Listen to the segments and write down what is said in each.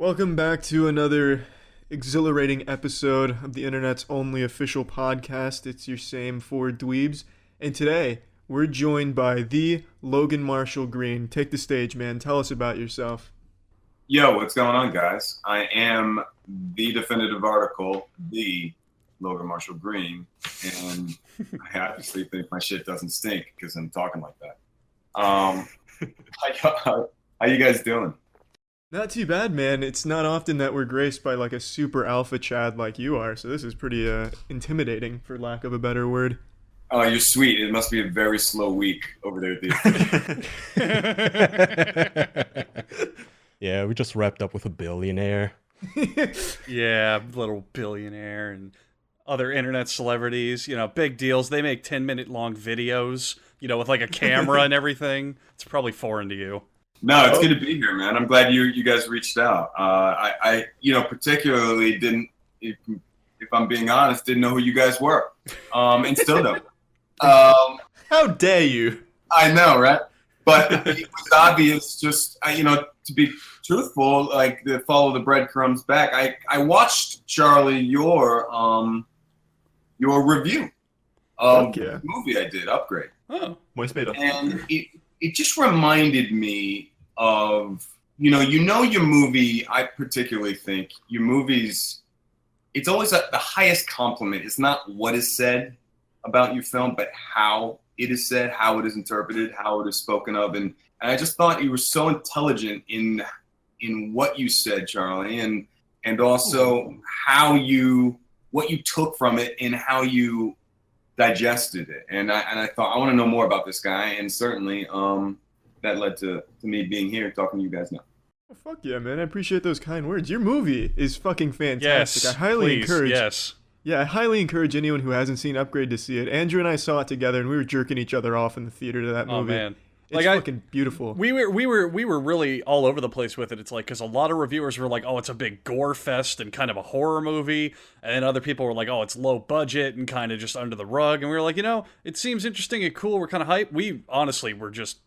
Welcome back to another exhilarating episode of the internet's only official podcast. It's your same four dweebs. And today, we're joined by the Logan Marshall Green. Take the stage, man. Tell us about yourself. Yo, what's going on, guys? I am the definitive article, the Logan Marshall Green, and I obviously think my shit doesn't stink because I'm talking like that. How you guys doing? Not too bad, man. It's not often that we're graced by like a super alpha Chad like you are, so this is pretty intimidating, for lack of a better word. Oh, you're sweet. It must be a very slow week over there at the Yeah, we just wrapped up with a billionaire. Yeah, little billionaire and other internet celebrities, big deals. They make 10-minute long videos, with like a camera and everything. It's probably foreign to you. No, it's good to be here, man. I'm glad you guys reached out. I particularly didn't, if I'm being honest, didn't know who you guys were, and still don't. How dare you? I know, right? But it was obvious, just to be truthful, like to follow the breadcrumbs back. I watched, Charlie, your review of the movie I did, Upgrade. Oh, and it just reminded me of your movie. I particularly think your movies, it's always the highest compliment. It's not what is said about your film, but how it is said, how it is interpreted, how it is spoken of. And I just thought you were so intelligent in what you said, Charlie, and also what you took from it and how you digested it. And I thought, I want to know more about this guy, and certainly that led to me being here talking to you guys now. Oh, fuck yeah, man. I appreciate those kind words. Your movie is fucking fantastic. Yes, I highly encourage. Yes. Yeah, I highly encourage anyone who hasn't seen Upgrade to see it. Andrew and I saw it together, and we were jerking each other off in the theater to that movie. Oh man, it's fucking beautiful. We were really all over the place with it. It's like, because a lot of reviewers were like, "Oh, it's a big gore fest and kind of a horror movie," and then other people were like, "Oh, it's low budget and kind of just under the rug." And we were like, it seems interesting and cool. We're kind of hyped. We honestly were just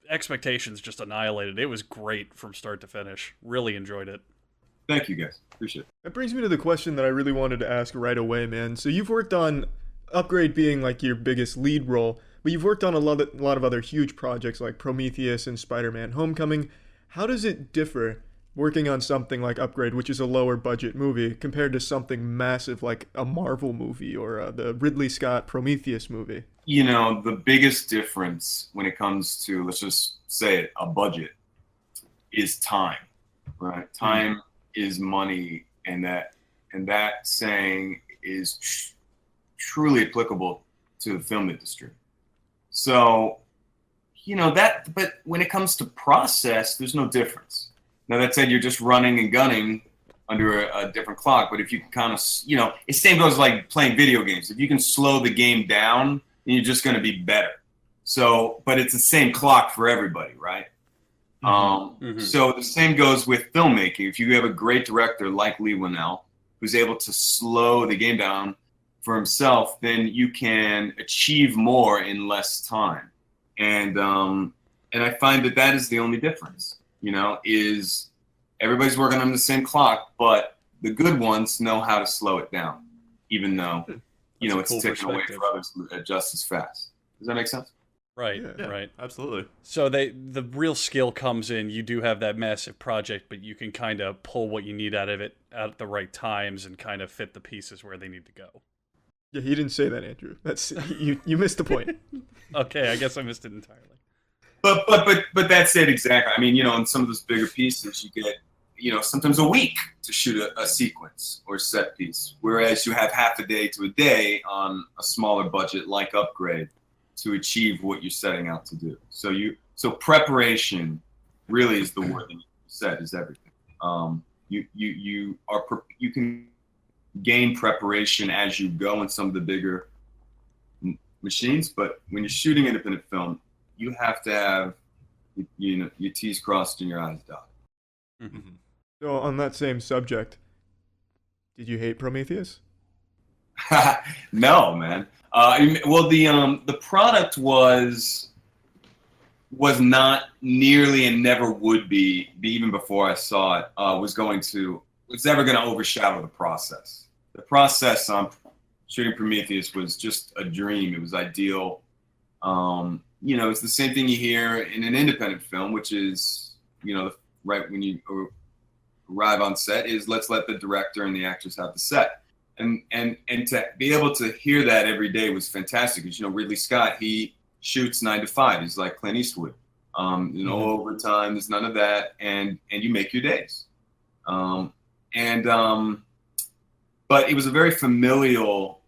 expectations just annihilated. It was great from start to finish. Really enjoyed it. Thank you, guys. Appreciate it. That brings me to the question that I really wanted to ask right away, man. So you've worked on Upgrade being like your biggest lead role, but you've worked on a lot of other huge projects like Prometheus and Spiderman Homecoming. How does it differ working on something like Upgrade, which is a lower budget movie, compared to something massive like a Marvel movie or the Ridley Scott Prometheus movie? The biggest difference when it comes to, let's just say it, a budget, is time, right? Time is money, and that saying is truly applicable to the film industry. So, but when it comes to process, there's no difference. Now, that said, you're just running and gunning under a different clock, but if you can kind of, it same goes like playing video games. If you can slow the game down, then you're just going to be better. So, but it's the same clock for everybody, right? So the same goes with filmmaking. If you have a great director like Lee Winnell, who's able to slow the game down for himself, then you can achieve more in less time. And I find that is the only difference, is everybody's working on the same clock, but the good ones know how to slow it down, even though, it's cool taken away for others to adjust as fast. Does that make sense? Right, Yeah, right. Absolutely. So the real skill comes in, you do have that massive project, but you can kind of pull what you need out of it at the right times and kind of fit the pieces where they need to go. Yeah, he didn't say that, Andrew. That's you missed the point. Okay, I guess I missed it entirely. But that's it exactly. I mean, in some of those bigger pieces, you get, sometimes a week to shoot a sequence or set piece, whereas you have half a day to a day on a smaller budget like Upgrade to achieve what you're setting out to do. So preparation really is the word that you said, is everything. You can gain preparation as you go in some of the bigger machines, but when you're shooting independent film, you have to have your T's crossed and your I's dotted. Mm-hmm. So on that same subject, did you hate Prometheus? No, man. Well, the product was was not nearly and never would be even before I saw it, was ever going to overshadow the process. The process on shooting Prometheus was just a dream. It was ideal. It's the same thing you hear in an independent film, which is, right when you arrive on set is let's let the director and the actors have the set. And to be able to hear that every day was fantastic. Because, Ridley Scott, he shoots 9 to 5. He's like Clint Eastwood. Overtime, there's none of that. And you make your days. But it was a very familial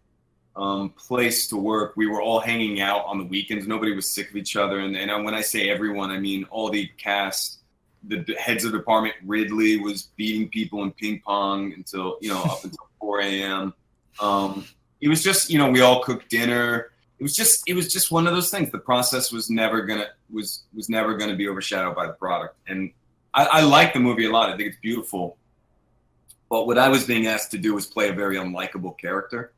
place to work. We were all hanging out on the weekends. Nobody was sick of each other. And when I say everyone, I mean all the cast, the heads of department. Ridley was beating people in ping pong until, up until 4 a.m. It was just, we all cooked dinner. It was just one of those things. The process was never gonna be overshadowed by the product. And I like the movie a lot. I think it's beautiful. But what I was being asked to do was play a very unlikable character.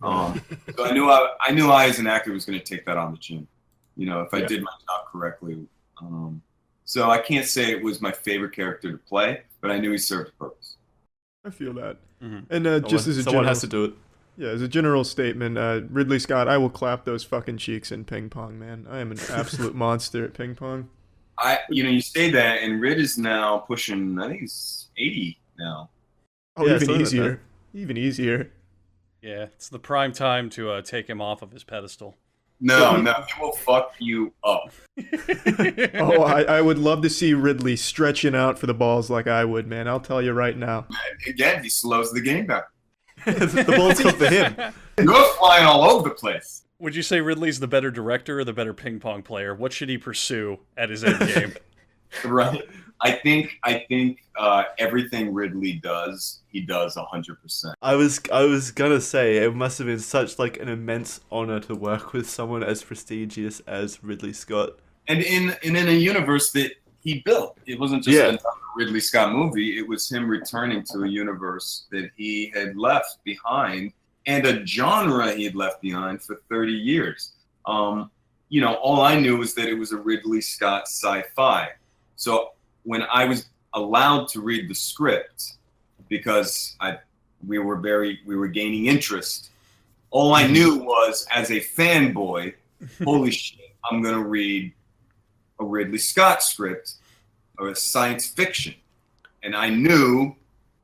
So I knew I as an actor was going to take that on the chin, if I did my job correctly. So I can't say it was my favorite character to play, but I knew he served a purpose. I feel that. Mhm. And just as a someone general, has to do it. Yeah, as a general statement, Ridley Scott, I will clap those fucking cheeks in ping pong, man. I am an absolute monster at ping pong. You say that, and Rid is now pushing. I think he's 80 now. Oh, Yeah, even something like easier. Even easier. Yeah, it's the prime time to take him off of his pedestal. No, he will fuck you up. Oh, I would love to see Ridley stretching out for the balls like I would, man. I'll tell you right now. Again, he slows the game down. The balls come to him. You're flying all over the place. Would you say Ridley's the better director or the better ping pong player? What should he pursue at his end game? Right. I think everything Ridley does, he does 100%. I was gonna say it must have been such like an immense honor to work with someone as prestigious as Ridley Scott. And in a universe that he built, it wasn't just another Ridley Scott movie. It was him returning to a universe that he had left behind and a genre he had left behind for 30 years. All I knew was that it was a Ridley Scott sci-fi. So when I was allowed to read the script, because we were gaining interest, all I knew was as a fanboy, holy shit, I'm gonna read a Ridley Scott script or a science fiction. And I knew,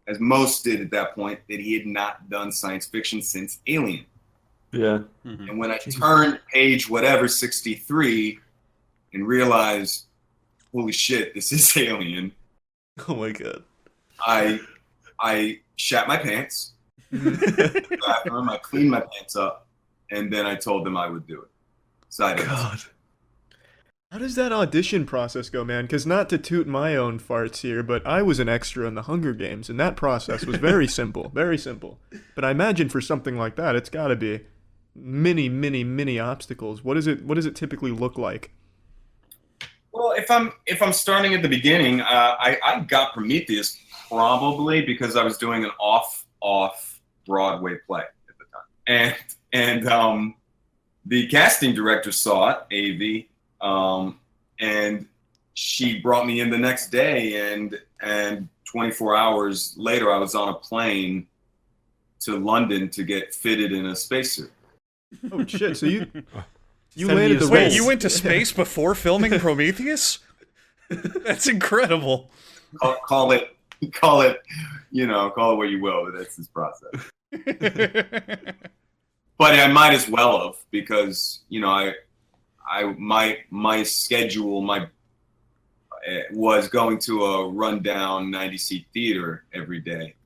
as most did at that point, that he had not done science fiction since Alien. Yeah. Mhm. And when I turned page whatever 63 and realized, holy shit, this is Alien, Oh my god. I shat my pants. I cleaned my pants up, and then I told them I would do it. Side answer. God. How does that audition process go, man? Because not to toot my own farts here, but I was an extra in the Hunger Games, and that process was very simple, very simple. But I imagine for something like that, it's got to be many obstacles. What does it typically look like? Well, if I'm starting at the beginning, I got Prometheus probably because I was doing an off Broadway play at the time, and the casting director saw it, Avi, and she brought me in the next day, and 24 hours later, I was on a plane to London to get fitted in a spacesuit. Oh shit! So you 70 landed the years role. Wait, you went to space before filming Prometheus? That's incredible. Call it what you will, but that's his process. But I might as well have, because my schedule was going to a rundown 90-seat theater every day,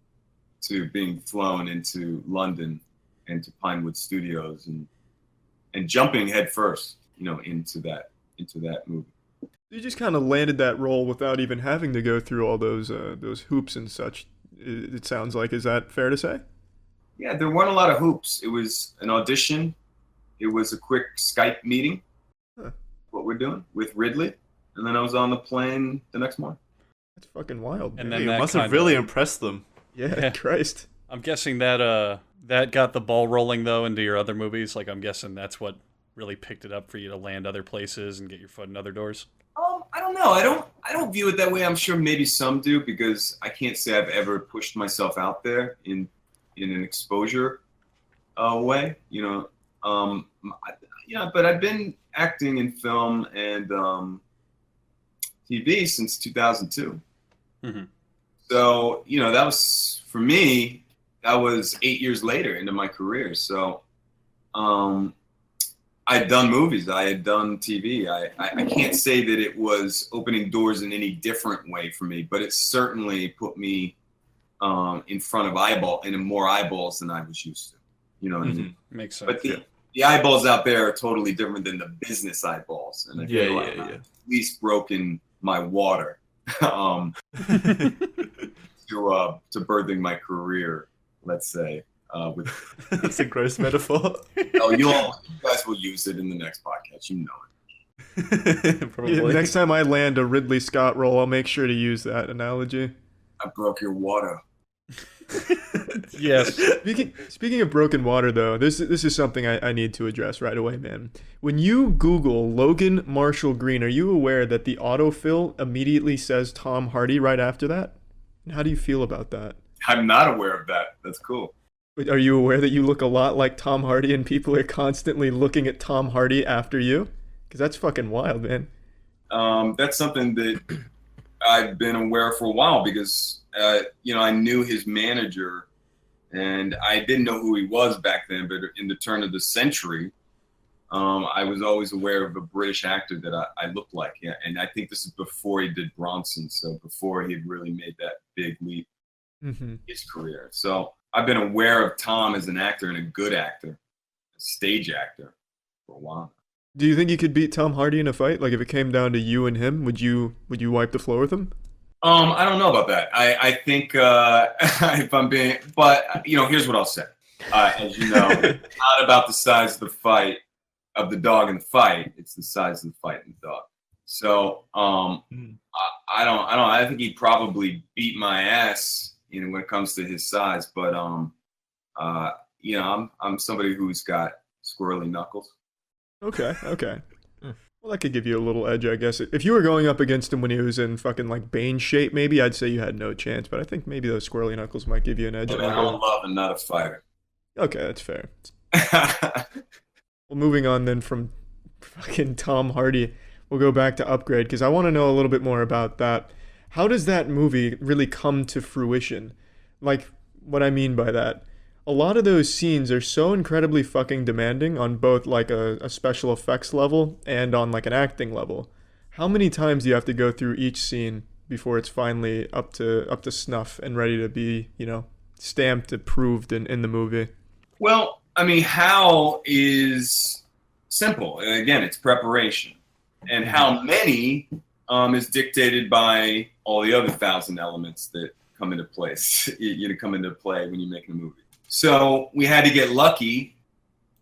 to being flown into London and to Pinewood Studios and jumping headfirst, into that movie. You just kind of landed that role without even having to go through all those hoops and such. It sounds like. Is that fair to say? Yeah, there weren't a lot of hoops. It was an audition. It was a quick Skype meeting. Huh. What we're doing with Ridley, and then I was on the plane the next morning. That's fucking wild. And man. then You that must have kinda- really impressed them. Yeah, Christ. I'm guessing that got the ball rolling though into your other movies. Like I'm guessing that's what really picked it up for you to land other places and get your foot in other doors? I don't know. I don't view it that way. I'm sure maybe some do, because I can't say I've ever pushed myself out there in an exposure way. But I've been acting in film and TV since 2002. Mm-hmm. So that was, for me, that was 8 years later into my career. So I had done movies, I had done TV. I can't say that it was opening doors in any different way for me, but it certainly put me in front of more eyeballs than I was used to. You know what I mean? Makes sense. But the eyeballs out there are totally different than the business eyeballs. And I feel like I've at least broken my water to birthing my career, let's say. That's a gross metaphor. You guys will use it in the next podcast. You know it. Probably. Yeah, next time I land a Ridley Scott role, I'll make sure to use that analogy. I broke your water. Yes. Speaking of broken water, though, this is something I need to address right away, man. When you Google Logan Marshall Green, are you aware that the autofill immediately says Tom Hardy right after that? And how do you feel about that? I'm not aware of that. That's cool. Are you aware that you look a lot like Tom Hardy and people are constantly looking at Tom Hardy after you? Because that's fucking wild, man. That's something that I've been aware for a while, because I knew his manager, and I didn't know who he was back then, but in the turn of the century, I was always aware of a British actor that I looked like. Yeah, and I think this is before he did Bronson, so before he had really made that big leap in his career. So I've been aware of Tom as an actor, and a good actor, a stage actor, for a while. Do you think you could beat Tom Hardy in a fight? Like, if it came down to you and him, would you wipe the floor with him? I don't know about that. I think if I'm being, but here's what I'll say. As you know, it's not about the size of the fight of the dog in the fight. It's the size of the fight in the dog. So I think he'd probably beat my ass, when it comes to his size. But I'm somebody who's got squirrely knuckles. Okay. Well, that could give you a little edge, I guess. If you were going up against him when he was in fucking like Bane shape, maybe I'd say you had no chance. But I think maybe those squirrely knuckles might give you an edge. I'm a love and not a fighter. Okay, that's fair. Well, moving on then from fucking Tom Hardy, we'll go back to Upgrade, because I want to know a little bit more about that. How does that movie really come to fruition? Like, what I mean by that, a lot of those scenes are so incredibly fucking demanding on both like a special effects level and on like an acting level. How many times do you have to go through each scene before it's finally up to snuff and ready to be, stamped, approved in the movie? Well, I mean, how is simple. Again, it's preparation. And how many is dictated by all the other 1,000 elements that come into place, come into play when you're making a movie. So we had to get lucky,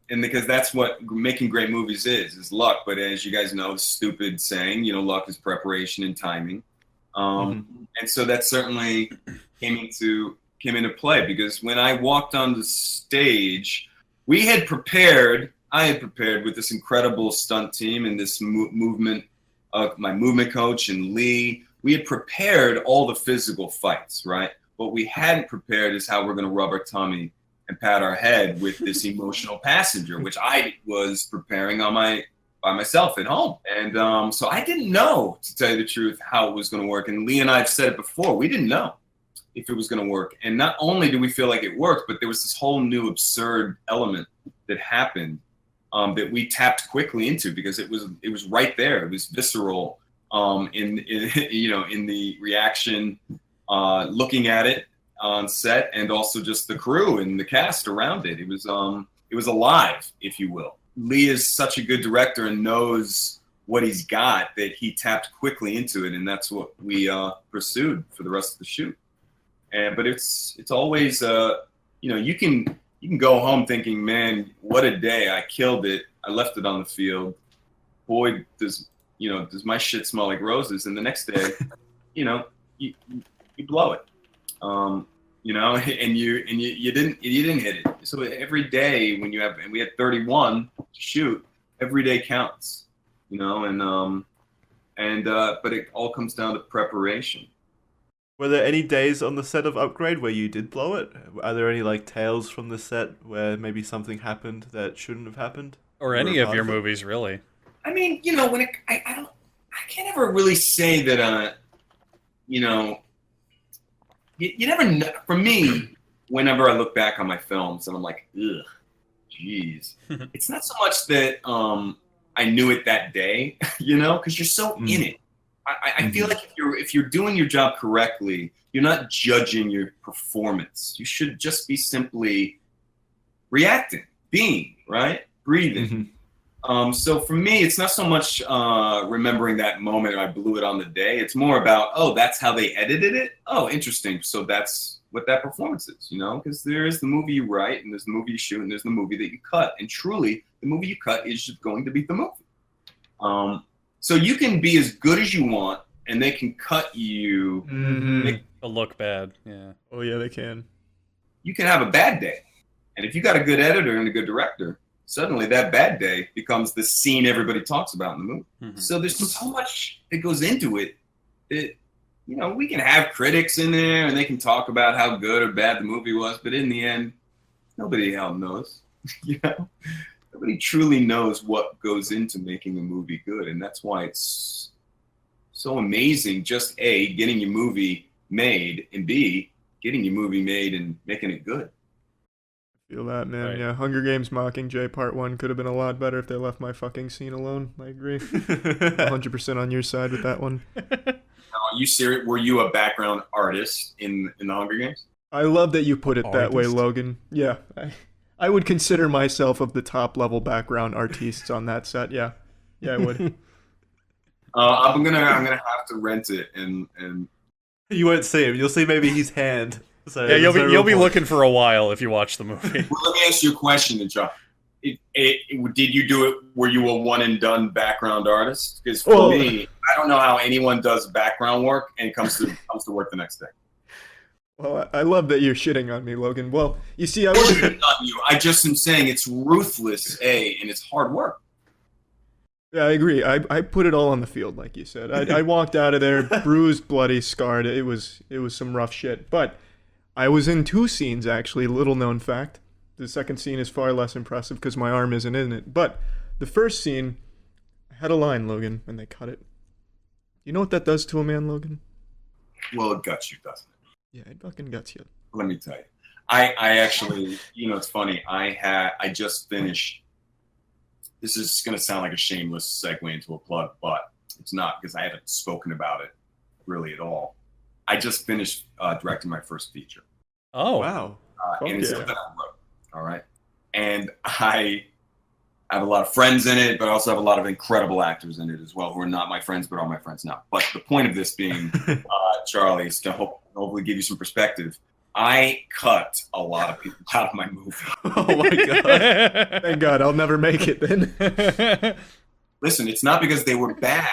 and because that's what making great movies is luck. But as you guys know, stupid saying, luck is preparation and timing. And so that certainly came into play, because when I walked on the stage, I had prepared with this incredible stunt team and this movement, my movement coach and Lee. We had prepared all the physical fights, right? What we hadn't prepared is how we're going to rub our tummy and pat our head with this emotional passenger, which I was preparing by myself at home. And so I didn't know, to tell you the truth, how it was going to work. And Lee and I have said it before, we didn't know if it was going to work. And not only did we feel like it worked, but there was this whole new absurd element that happened that we tapped quickly into, because it was right there. It was visceral in the reaction, looking at it on set, and also just the crew and the cast around it. It was alive, if you will. Lee is such a good director and knows what he's got that he tapped quickly into it, and that's what we pursued for the rest of the shoot. But it's always you can go home thinking, man, what a day, I killed it, I left it on the field. Boy, does my shit smell like roses? And the next day, you blow it. And you didn't hit it. So every day we had 31 to shoot, every day counts, you know, but it all comes down to preparation. Were there any days on the set of Upgrade where you did blow it? Are there any like tales from the set where maybe something happened that shouldn't have happened? Or any of your movies, really? I mean, you know, when I can't ever really say that. You know, you never know. For me, whenever I look back on my films and I'm like, ugh, geez, it's not so much that I knew it that day, you know, because you're so in it. I feel like if you're doing your job correctly, you're not judging your performance. You should just be simply reacting, being, right? Breathing. So for me, it's not so much remembering that moment I blew it on the day. It's more about, oh, that's how they edited it? Oh, interesting. So that's what that performance is, you know? Because there is the movie you write, and there's the movie you shoot, and there's the movie that you cut. And truly, the movie you cut is just going to be the movie. So you can be as good as you want, and they can cut you. It'll look bad, yeah. Oh, yeah, they can. You can have a bad day. And if you got a good editor and a good director, suddenly that bad day becomes the scene everybody talks about in the movie. So there's so much that goes into it that, you know, we can have critics in there and they can talk about how good or bad the movie was, but in the end, nobody hell knows, you know? Nobody truly knows what goes into making a movie good, and that's why it's so amazing, just A, getting your movie made, and B, getting your movie made and making it good. Feel that, man. Right. Yeah, Hunger Games Mockingjay Part 1 could have been a lot better if they left my fucking scene alone. I agree. 100% on your side with that one. Are you serious? Were you a background artist in the Hunger Games? I love that you put it that way, Artist. Logan. Yeah, I would consider myself of the top level background artists on that set. Yeah, I would. I'm gonna have to rent it and You won't see him. You'll see maybe his hand. So Yeah, you'll there's be no real point. looking for a while if you watch the movie. Well, let me ask you a question, then, John. Did you do it? Were you a one and done background artist? Because for me, I don't know how anyone does background work and comes to work the next day. Well, I love that you're shitting on me, Logan. Well, you see, I I was. wasn't on you. I just am saying it's ruthless, and it's hard work. Yeah, I agree. I put it all on the field, like you said. I walked out of there bruised, bloody, scarred. It was some rough shit. But I was in 2 scenes, actually. Little known fact. The second scene is far less impressive because my arm isn't in it. But the first scene had a line, Logan, and they cut it. You know what that does to a man, Logan? Well, it guts you, doesn't it? Yeah, it fucking guts you. Let me tell you. I actually, you know, it's funny. I just finished. This is going to sound like a shameless segue into a plug, but it's not because I haven't spoken about it really at all. I just finished directing my first feature. Oh, Wow. And it's yeah. something I wrote. All right. And I have a lot of friends in it, but I also have a lot of incredible actors in it as well who are not my friends, but are my friends now. But the point of this being, Charlie, is to hopefully give you some perspective. I cut a lot of people out of my movie. Oh my god. Thank God, I'll never make it then. Listen, it's not because they were bad.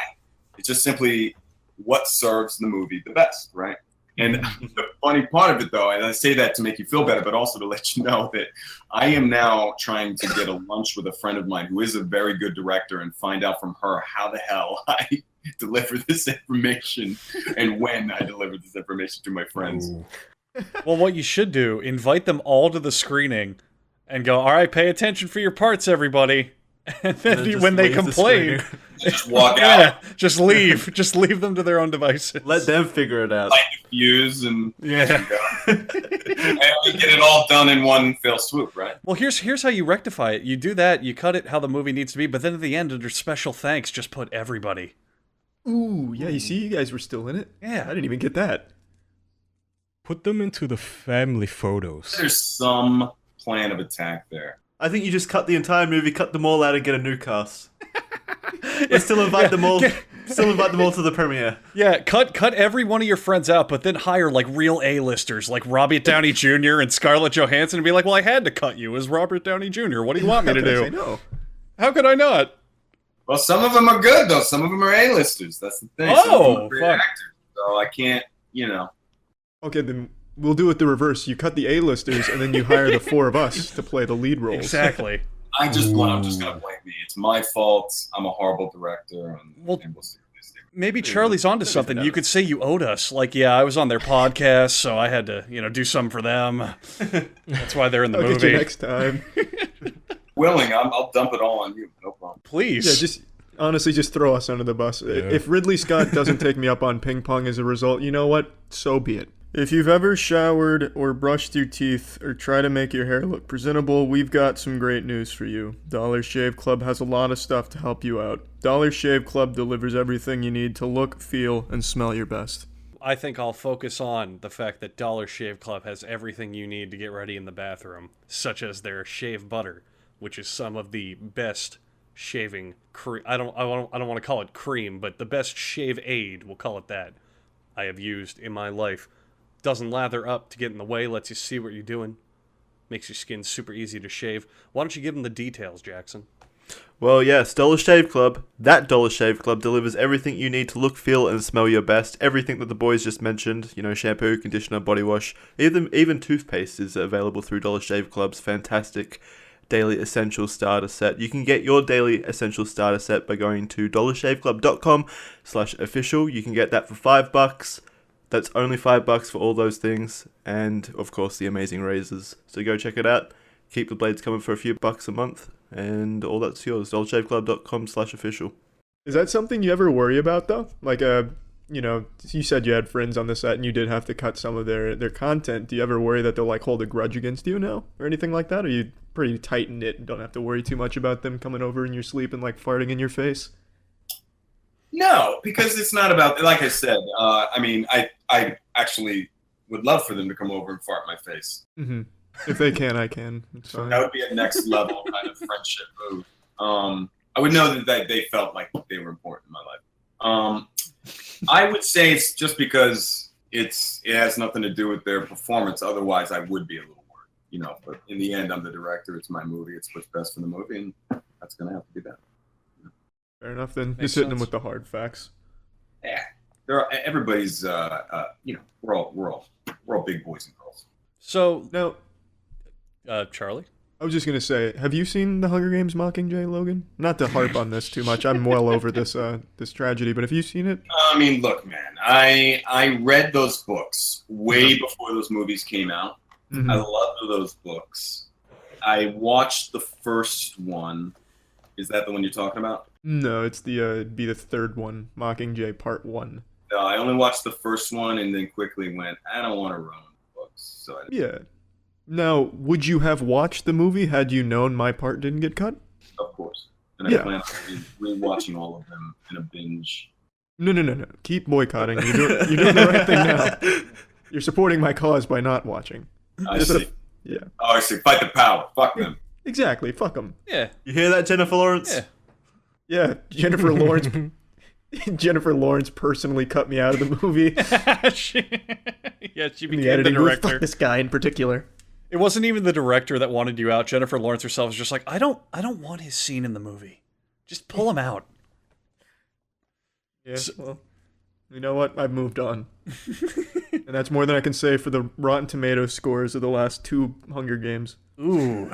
It's just simply what serves the movie the best, right? And the funny part of it, though, and I say that to make you feel better, but also to let you know that I am now trying to get a lunch with a friend of mine who is a very good director and find out from her how the hell I deliver this information and when I deliver this information to my friends. Well, what you should do, invite them all to the screening and go, all right, pay attention for your parts, everybody. And then just when they leave the complain, screener. Just walk yeah, out, just leave. Just leave them to their own devices. Let them figure it out. light the fuse, and Yeah. and we get it all done in one fell swoop, right? Well, here's how you rectify it. You do that, you cut it how the movie needs to be, but then at the end, under special thanks, just put everybody. Ooh, yeah, you see, you guys were still in it. Yeah. I didn't even get that. Put them into the family photos. There's some plan of attack there. I think you just cut the entire movie, cut them all out, and get a new cast. But still invite them all. Still invite them all to the premiere. Yeah, cut every one of your friends out, but then hire like real A-listers, like Robert Downey Jr. and Scarlett Johansson, and be like, "Well, I had to cut you as Robert Downey Jr. What do you want me to I do? know. How could I not?" Well, some of them are good though. Some of them are A-listers. That's the thing. Some of them are great fuck. actors. So I can't, you know. Okay, then we'll do it the reverse. You cut the A-listers, and then you hire the 4 of us to play the lead roles. Exactly. I'm just gonna blame me. It's my fault. I'm a horrible director, and Well, and we'll see what they say. maybe Charlie's onto Maybe something. they You don't. could say you owed us. Like, yeah, I was on their podcast, so I had to, do something for them. That's why they're in the I'll get you movie. next time. Willing, I'll dump it all on you. No problem. Please. Yeah, just honestly, just throw us under the bus. If Ridley Scott doesn't take me up on ping pong as a result, you know what? So be it. If you've ever showered or brushed your teeth or try to make your hair look presentable, we've got some great news for you. Dollar Shave Club has a lot of stuff to help you out. Dollar Shave Club delivers everything you need to look, feel, and smell your best. I think I'll focus on the fact that Dollar Shave Club has everything you need to get ready in the bathroom, such as their shave butter, which is some of the best shaving cream. I don't want to call it cream, but the best shave aid, we'll call it that, I have used in my life. Doesn't lather up to get in the way, lets you see what you're doing, makes your skin super easy to shave. Why don't you give them the details, Jackson? Well, yes, Dollar Shave Club. That Dollar Shave Club delivers everything you need to look, feel, and smell your best. Everything that the boys just mentioned, shampoo, conditioner, body wash, even toothpaste is available through Dollar Shave Club's fantastic Daily Essential Starter Set. You can get your Daily Essential Starter Set by going to dollarshaveclub.com/official. You can get that for $5. That's only $5 for all those things, and of course the amazing razors. So go check it out. Keep the blades coming for a few bucks a month, and all that's yours. dollarshaveclub.com/official. Is that something you ever worry about, though? Like, you said you had friends on the set and you did have to cut some of their content. Do you ever worry that they'll, like, hold a grudge against you now or anything like that? Or are you pretty tight-knit and don't have to worry too much about them coming over in your sleep and, like, farting in your face? No, because it's not about. Like I said, I actually would love for them to come over and fart in my face. Mm-hmm. If they can, I can. It's fine. That would be a next level kind of friendship move. I would know that they felt like they were important in my life. I would say it's just because it has nothing to do with their performance. Otherwise, I would be a little worried, But in the end, I'm the director. It's my movie. It's what's best for the movie, and that's gonna have to be that. Fair enough, then. Makes Just hitting them sense. with the hard facts. Yeah, everybody's. We're all big boys and girls. So, Now, Charlie? I was just going to say, have you seen The Hunger Games Mockingjay, Logan? Not to harp on this too much. I'm well over this this tragedy, but have you seen it? I mean, look, man. I read those books way before those movies came out. Mhm. I loved those books. I watched the first one. Is that the one you're talking about? No, it's the third one, Mockingjay Part 1. No, I only watched the first one and then quickly went, I don't want to ruin the books. So Yeah. Now, would you have watched the movie had you known my part didn't get cut? of course. And I Yeah. plan on rewatching all of them in a binge. No. Keep boycotting. You're doing the right thing now. You're supporting my cause by not watching. I Just see. Yeah. Oh, I see. Fight the power. Fuck them. Exactly. Fuck them. Yeah. You hear that, Jennifer Lawrence? Yeah. Yeah. Jennifer Lawrence. Jennifer Lawrence personally cut me out of the movie. she In the became the editing booth. director. Fuck this guy in particular. It wasn't even the director that wanted you out. Jennifer Lawrence herself was just like, I don't want his scene in the movie. Just pull him out. Yeah. Well, you know what? I've moved on. And that's more than I can say for the Rotten Tomatoes scores of the last 2 Hunger Games. Ooh.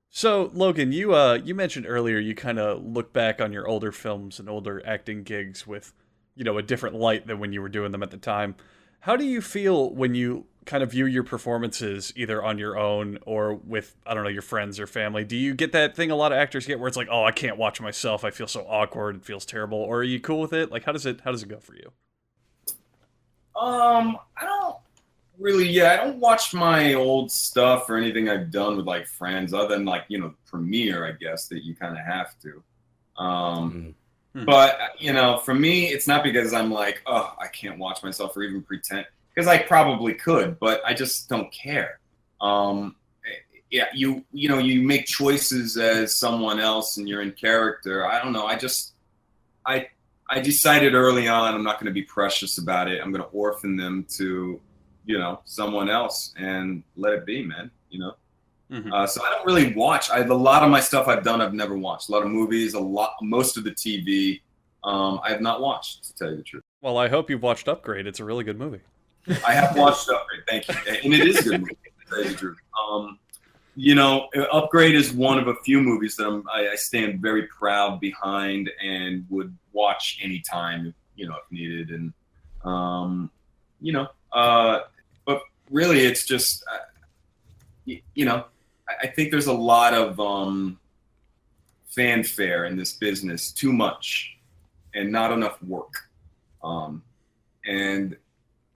So, Logan, you mentioned earlier you kind of look back on your older films and older acting gigs with, a different light than when you were doing them at the time. How do you feel when you kind of view your performances either on your own or with, I don't know, your friends or family? Do you get that thing a lot of actors get where it's like, oh, I can't watch myself. I feel so awkward. It feels terrible. Or are you cool with it? Like, how does it go for you? I don't really. Yeah, I don't watch my old stuff or anything I've done with like friends, other than like Premiere, I guess that you kind of have to. But for me, it's not because I'm like, oh, I can't watch myself or even pretend, because I probably could, but I just don't care. Yeah, you make choices as someone else and you're in character. I don't know. I decided early on I'm not going to be precious about it. I'm going to orphan them to, someone else and let it be, man. So I don't really watch. A lot of my stuff I've done, I've never watched. A lot of movies, most of the TV, I have not watched, to tell you the truth. Well, I hope you've watched Upgrade. It's a really good movie. I have watched Upgrade, thank you, and it is a good movie, to tell you the truth. Upgrade is one of a few movies that I stand very proud behind and would watch anytime, if needed. And, but really it's just, I think there's a lot of fanfare in this business, too much, and not enough work. And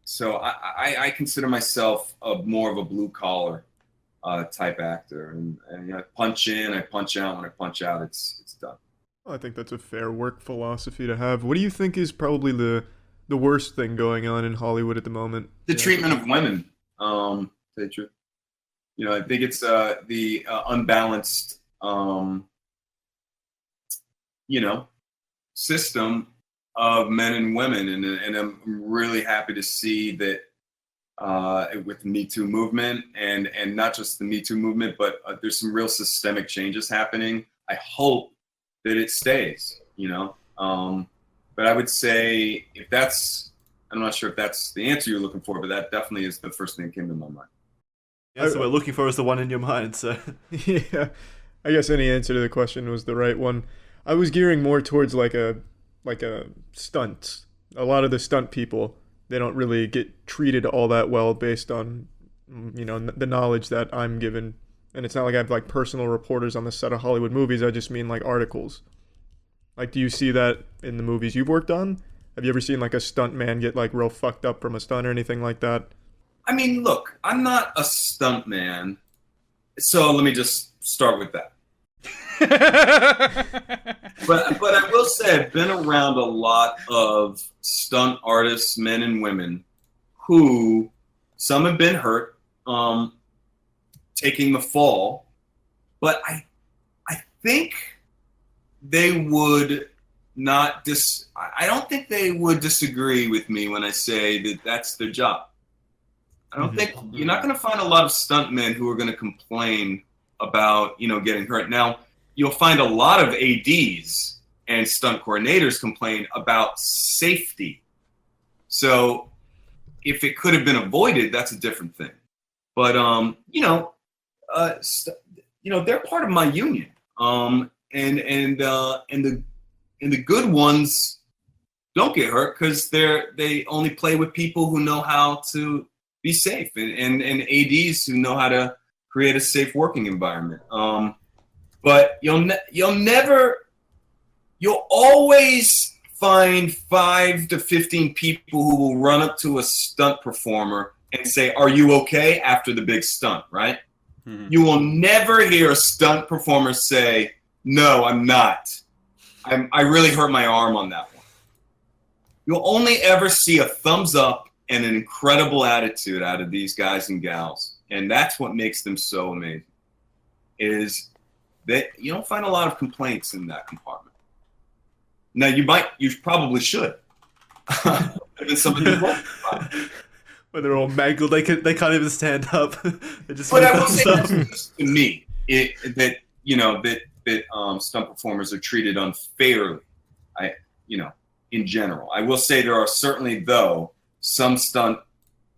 so I consider myself more of a blue collar type actor, and I punch in, I punch out. When I punch out, it's done. I think that's a fair work philosophy to have. What do you think is probably the worst thing going on in Hollywood at the moment? The treatment of women. To tell you the truth. I think it's the unbalanced, system of men and women, and I'm really happy to see that with the Me Too movement, and not just the Me Too movement, but there's some real systemic changes happening. I hope that it stays, but I would say I'm not sure if that's the answer you're looking for, but that definitely is the first thing that came to my mind. Yeah, so we're looking for is the one in your mind. So Yeah, I guess any answer to the question was the right one. I was gearing more towards like a stunt. A lot of the stunt people, they don't really get treated all that well based on, the knowledge that I'm given. And it's not like I have like personal reporters on the set of Hollywood movies. I just mean like articles. Like, do you see that in the movies you've worked on? Have you ever seen like a stunt man get like real fucked up from a stunt or anything like that? I mean, look, I'm not a stunt man, so let me just start with that. But I will say I've been around a lot of stunt artists, men and women, who some have been hurt, taking the fall, but I think they would not I don't think they would disagree with me when I say that that's their job. I don't think you're not going to find a lot of stuntmen who are going to complain about, getting hurt. Now, you'll find a lot of ADs and stunt coordinators complain about safety. So if it could have been avoided, that's a different thing. But, they're part of my union. And the good ones don't get hurt because they only play with people who know how to be safe, and ADs who know how to create a safe working environment. But you'll always find 5 to 15 people who will run up to a stunt performer and say, "Are you okay?" after the big stunt, right? Mm-hmm. You will never hear a stunt performer say, "No, I'm not. I really hurt my arm on that one." You'll only ever see a thumbs up and an incredible attitude out of these guys and gals. And that's what makes them so amazing, is that you don't find a lot of complaints in that compartment. Now, you probably should. When they're all mangled, they can't even stand up. But I will say this to me, that stunt performers are treated unfairly. In general, I will say there are certainly, though, some stunt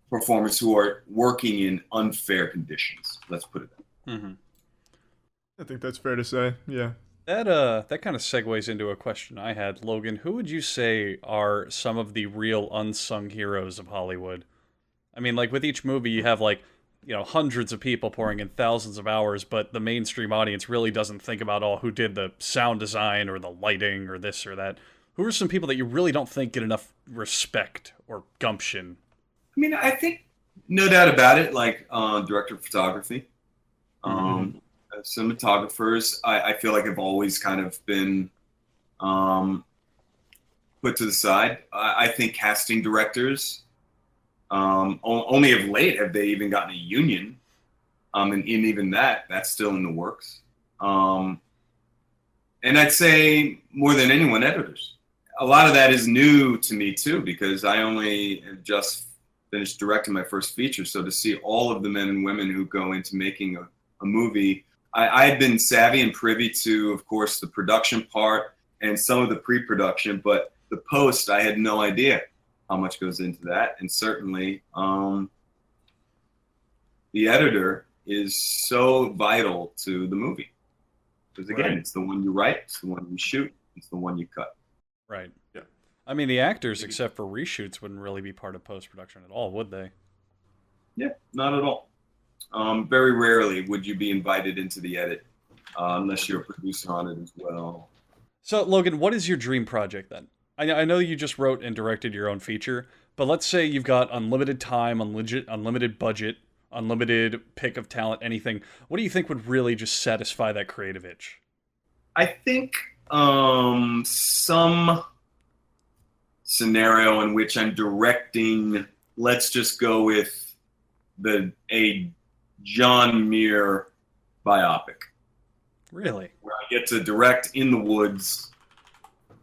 performers who are working in unfair conditions. Let's put it that way. Mm-hmm. I think that's fair to say. Yeah. That kind of segues into a question I had, Logan. Who would you say are some of the real unsung heroes of Hollywood? I mean, like with each movie, you have hundreds of people pouring in thousands of hours, but the mainstream audience really doesn't think about who did the sound design or the lighting or this or that. Who are some people that you really don't think get enough respect or gumption? I mean, I think no doubt about it, like director of photography. Cinematographers, I feel like have always kind of been put to the side. I think casting directors, only of late have they even gotten a union. And even that's still in the works. And I'd say more than anyone, editors. A lot of that is new to me too, because I only just finished directing my first feature. So to see all of the men and women who go into making a movie, I had been savvy and privy to, of course, the production part and some of the pre-production, but the post, I had no idea how much goes into that. And certainly the editor is so vital to the movie. Because again, Right. it's the one you write, it's the one you shoot, it's the one you cut. Right. Yeah. I mean, the actors, except for reshoots, wouldn't really be part of post-production at all, would they? Yeah, not at all. Very rarely would you be invited into the edit, unless you're a producer on it as well. So, Logan, what is your dream project then? I know you just wrote and directed your own feature, but let's say you've got unlimited time, unlimited budget, unlimited pick of talent, anything. What do you think would really just satisfy that creative itch? I think some scenario in which I'm directing, let's just go with a John Muir biopic, Really? where I get to direct in the woods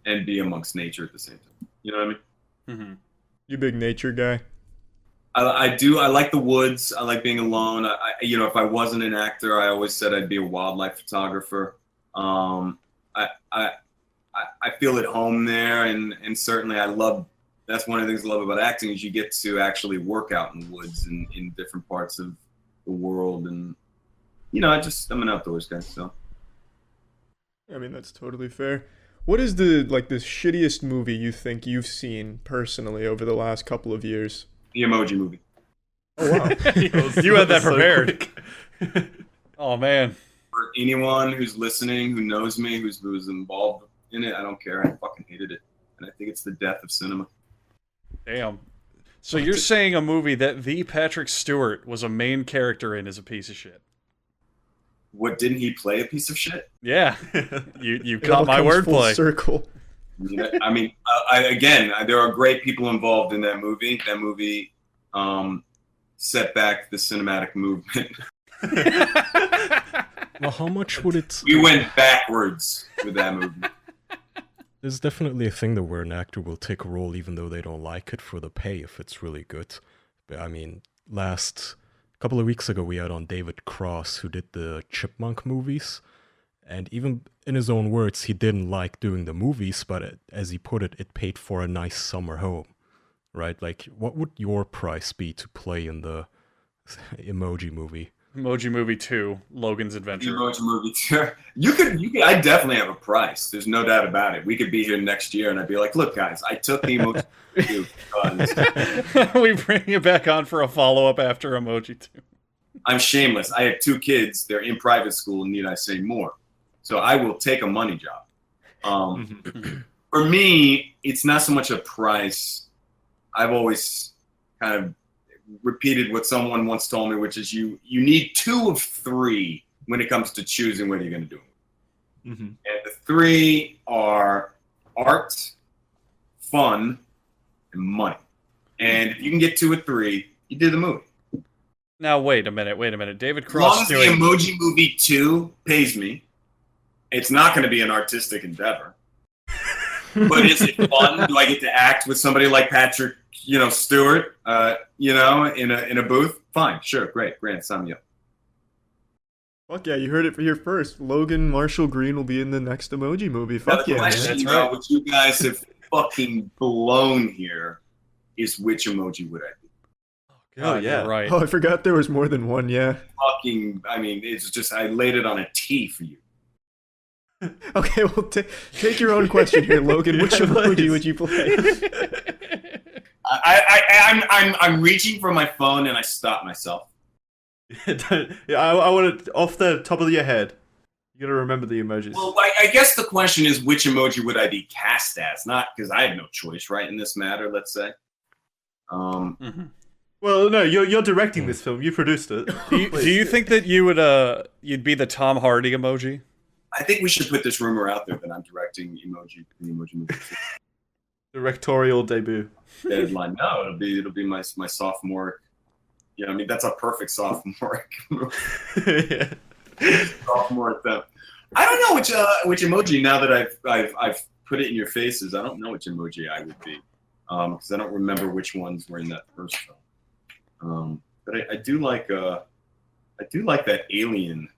and be amongst nature at the same time. You know what I mean? Mm-hmm. You big nature guy. I do. I like the woods. I like being alone. If I wasn't an actor, I always said I'd be a wildlife photographer. I feel at home there, and certainly I love. That's one of the things I love about acting is you get to actually work out in the woods and in different parts of the world, and I'm an outdoors guy. So I mean, that's totally fair. What is the shittiest movie you think you've seen personally over the last couple of years? the Emoji Movie. Oh wow. You had that prepared. Oh, man. For anyone who's listening, who knows me, who's involved in it, I don't care. I fucking hated it, and I think it's the death of cinema. Damn. So you're saying a movie that the Patrick Stewart was a main character in is a piece of shit? What, didn't he play a piece of shit? Yeah. You It all caught my comes full wordplay. circle. I mean, there are great people involved in that movie. That movie set back the cinematic movement. Well, how much would it... We went backwards with that movie. There's definitely a thing though where an actor will take a role even though they don't like it for the pay if it's really good. But I mean, couple of weeks ago we had on David Cross who did the Chipmunk movies, and even in his own words, he didn't like doing the movies, but as he put it, it paid for a nice summer home, right? Like, what would your price be to play in the Emoji Movie? Emoji Movie 2, Logan's The Adventure. Emoji Movie too. You could. I definitely have a price. There's no doubt about it. We could be here next year, and I'd be like, "Look, guys, I took the Emoji Movie 2 because We bring you back on for a follow-up after Emoji 2. I'm shameless. I have 2 kids. They're in private school. Need I say more? So I will take a money job. For me, it's not so much a price. I've always kind of repeated what someone once told me, which is you need 2 of 3 when it comes to choosing whether you're going to do it. Mm-hmm. And the 3 are art, fun, and money. And if you can get 2 or 3, you do the movie. Now, wait a minute. David As long Cross as the doing... Emoji Movie 2 pays me, it's not going to be an artistic endeavor. But is it fun? Do I get to act with somebody like Patrick, Stewart, in a booth? Fine, sure, great, sign me up. Fuck yeah, you heard it here first. Logan Marshall Green will be in the next Emoji Movie. Fuck The yeah, man. question, that's though, right. which you guys have fucking blown here, is which emoji would I be? Oh, yeah. You're right. Oh, I forgot there was more than one, yeah. It's just, I laid it on a T for you. Okay, well, take your own question here, Logan. Which Yeah, emoji please. would you play? I'm reaching for my phone and I stop myself. I want it off the top of your head. You gotta remember the emojis. Well, I guess the question is which emoji would I be cast as? Not because I have no choice, right, in this matter, let's say. Mhm. Well, no, you're directing this film. You produced it. Do you think that you'd be the Tom Hardy emoji? I think we should put this rumor out there that I'm directing the emoji movie. Directorial debut. Deadline. No, it'll be my sophomore. Yeah, I mean that's a perfect sophomore Yeah. sophomore attempt. I don't know which emoji now that I've put it in your faces. I don't know which emoji I would be because I don't remember which ones were in that first film. But I do like that alien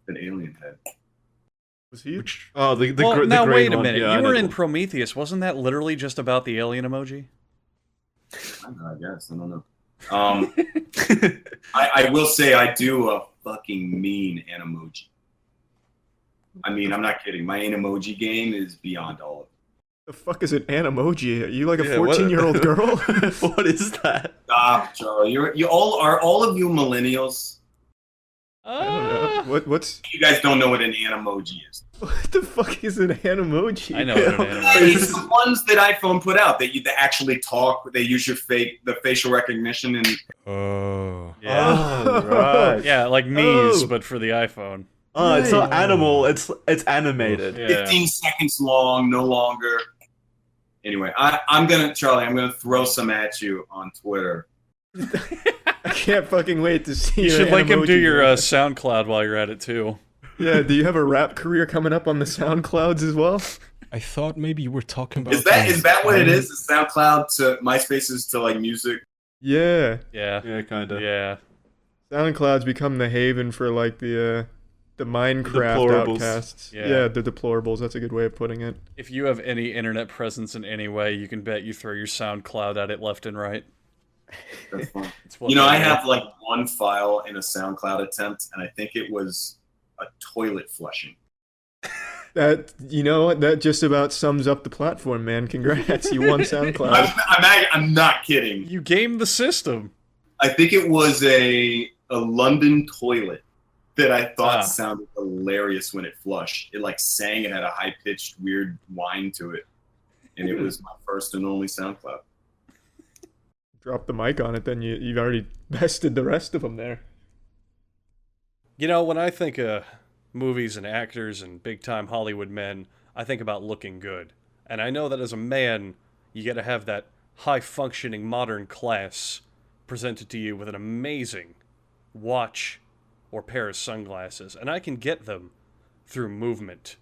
head. Was he? Oh, the Well, the now green wait a one. minute. Yeah, I You know were the in one. Prometheus. Wasn't that literally just about the alien emoji? I don't know, I guess I don't know. I will say I do a fucking mean Animoji. I mean, I'm not kidding. My Animoji game is beyond all of it. The fuck is an Animoji? Are you like a Yeah, what- 14-year-old girl? What is that? Stop, Charlie. You all of you millennials. I don't know. What's You guys don't know what an Animoji is. what the fuck is an Animoji? I know what an Animoji is. It's the ones that iPhone put out that actually talk. They use the facial recognition and Oh. Yeah. Oh, right. Yeah, like Mies, Oh. but for the iPhone. Oh, it's not Right. animal. It's animated. Yeah. 15 seconds long, no longer. Anyway, Charlie, I'm gonna throw some at you on Twitter. I can't fucking wait to see You your should link him to Animoji, your man. SoundCloud while you're at it too. Yeah, do you have a rap career coming up on the SoundClouds as well? I thought maybe you were talking about. Is that what it is? Is SoundCloud to MySpace's to like music? Yeah. Yeah. Yeah, kind of. Yeah. SoundCloud's become the haven for like the Minecraft Deplorables. outcasts. Yeah. Yeah, the deplorables. That's a good way of putting it. If you have any internet presence in any way, you can bet you throw your SoundCloud at it left and right. That's fun. It's what You know, they I do. have like one file in a SoundCloud attempt, and I think it was a toilet flushing. That just about sums up the platform, man. Congrats, you won SoundCloud. I'm not kidding. You game the system. I think it was a London toilet that I thought Ah. sounded hilarious when it flushed. It like sang. It had a high pitched weird whine to it, and it was my first and only SoundCloud. Drop the mic on it, then you've already bested the rest of them there. You know, when I think of movies and actors and big-time Hollywood men, I think about looking good. And I know that as a man, you got to have that high-functioning modern class presented to you with an amazing watch or pair of sunglasses. And I can get them through Movement.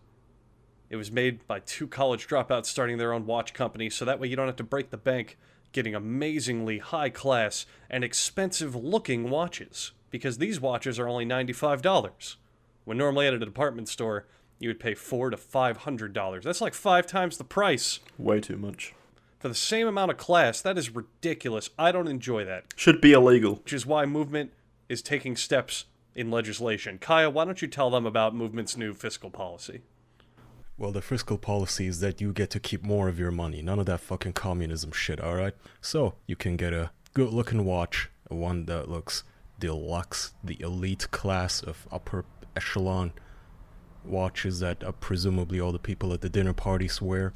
It was made by two college dropouts starting their own watch company, so that way you don't have to break the bank getting amazingly high-class and expensive-looking watches. Because these watches are only $95. When normally at a department store, you would pay $400 to $500. That's like 5 times the price. Way too much. For the same amount of class, that is ridiculous. I don't enjoy that. Should be illegal. Which is why Movement is taking steps in legislation. Kaya, why don't you tell them about Movement's new fiscal policy? Well, the fiscal policy is that you get to keep more of your money. None of that fucking communism shit, alright? So, you can get a good-looking watch, one that looks deluxe, the elite class of upper echelon watches that presumably all the people at the dinner parties wear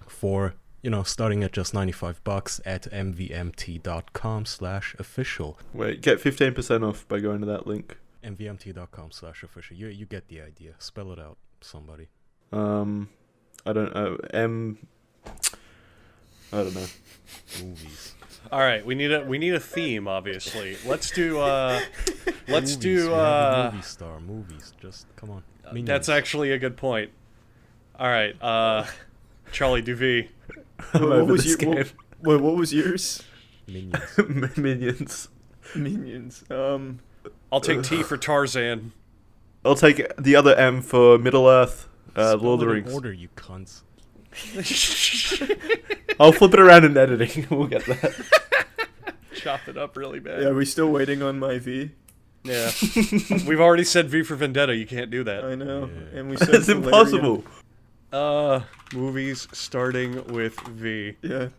for, starting at just $95 at mvmt.com/official. Wait, get 15% off by going to that link. mvmt.com/official. You get the idea. Spell it out, somebody. I don't know. I don't know. Movies. All right, we need a theme, obviously. Let's do Movies, movie star movies. Just come on. Minions. That's actually a good point. All right, Charlie Duvee. What was yours? Minions. Minions. Minions. I'll take T for Tarzan. I'll take the other M for Middle Earth. Lord of the Spell it in Rings. order, you cunts. I'll flip it around in editing. We'll get that. Chop it up really bad. Yeah, are we still waiting on my V? Yeah. We've already said V for Vendetta. You can't do that. I know. Yeah. And we said It's Valerian. impossible. Movies starting with V. Yeah.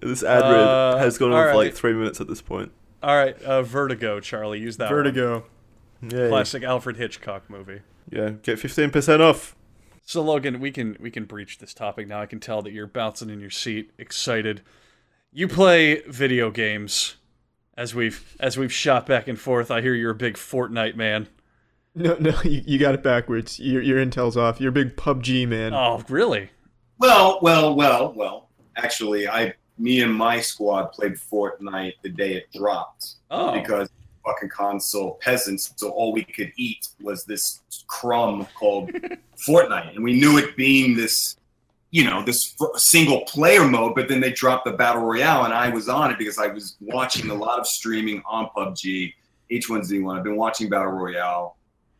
This ad read has gone on for alright. like 3 minutes at this point. All right, Vertigo, Charlie. Use that one. Vertigo. Yeah. Classic Alfred Hitchcock movie. Yeah. Get 15% off. So Logan, we can breach this topic now. I can tell that you're bouncing in your seat, excited. You play video games. As we've shot back and forth, I hear you're a big Fortnite man. No, you got it backwards. Your intel's off. You're a big PUBG man. Oh, really? Well. Actually, me and my squad played Fortnite the day it dropped. Oh. Because fucking console peasants, so all we could eat was this crumb called Fortnite, and we knew it being this, this single player mode. But then they dropped the battle royale, and I was on it because I was watching a lot of streaming on PUBG, H1Z1. I've been watching battle royale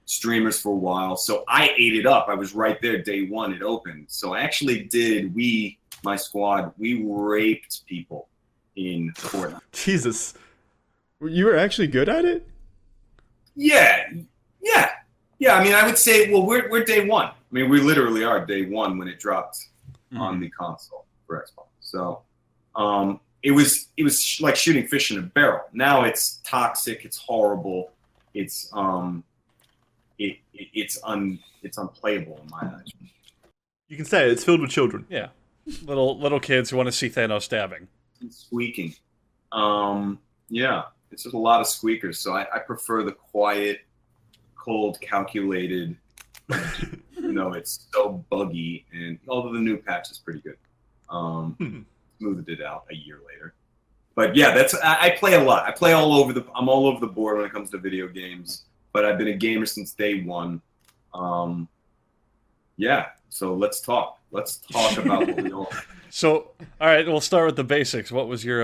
streamers for a while, so I ate it up. I was right there day one it opened. So I actually my squad, we raped people in Fortnite. Jesus. You were actually good at it? Yeah. I mean, I would say, well, we're day one. I mean, we literally are day one when it dropped on the console for Xbox. So, it was like shooting fish in a barrel. Now it's toxic. It's horrible. It's it's unplayable in my eyes. You can say it, it's filled with children. Yeah, little kids who want to see Thanos stabbing. And squeaking. Yeah, it's just a lot of squeakers. So I prefer the quiet, cold, calculated. It's so buggy, and although the new patch is pretty good, smoothed it out a year later. But yeah, I play a lot. I'm all over the board when it comes to video games. But I've been a gamer since day one. Yeah. So let's talk. Let's talk about what we all. So, all right, we'll start with the basics. What was your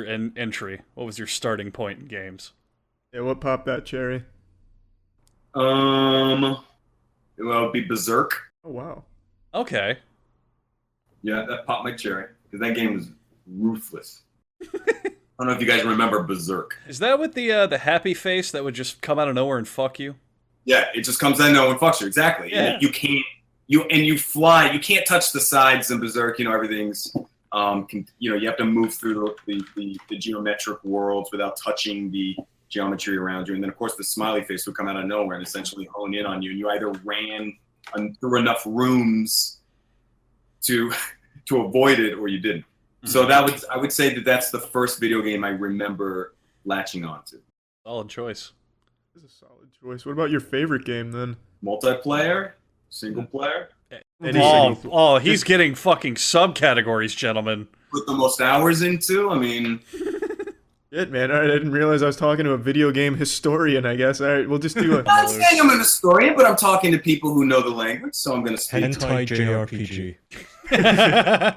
entry? What was your starting point in games? Yeah, what popped that cherry? Well, it'd be Berserk. Oh, wow. Okay. Yeah, that popped my cherry because that game was ruthless. I don't know if you guys remember Berserk. Is that with the happy face that would just come out of nowhere and fuck you? Yeah, it just comes out of nowhere and fucks you. Exactly. Yeah. And you fly. You can't touch the sides in Berserk. Everything's you have to move through the geometric worlds without touching the geometry around you. And then of course the smiley face would come out of nowhere and essentially hone in on you. And you either ran through enough rooms to avoid it, or you didn't. So I would say that's the first video game I remember latching onto. Solid choice. That's a solid choice. What about your favorite game then? Multiplayer, single player. He's getting fucking subcategories, gentlemen. Put the most hours into. I mean, Shit, man. All right, I didn't realize I was talking to a video game historian. I guess. All right, we'll just do a. I'm not saying I'm an historian, but I'm talking to people who know the language, so I'm going to speak. Hentai JRPG.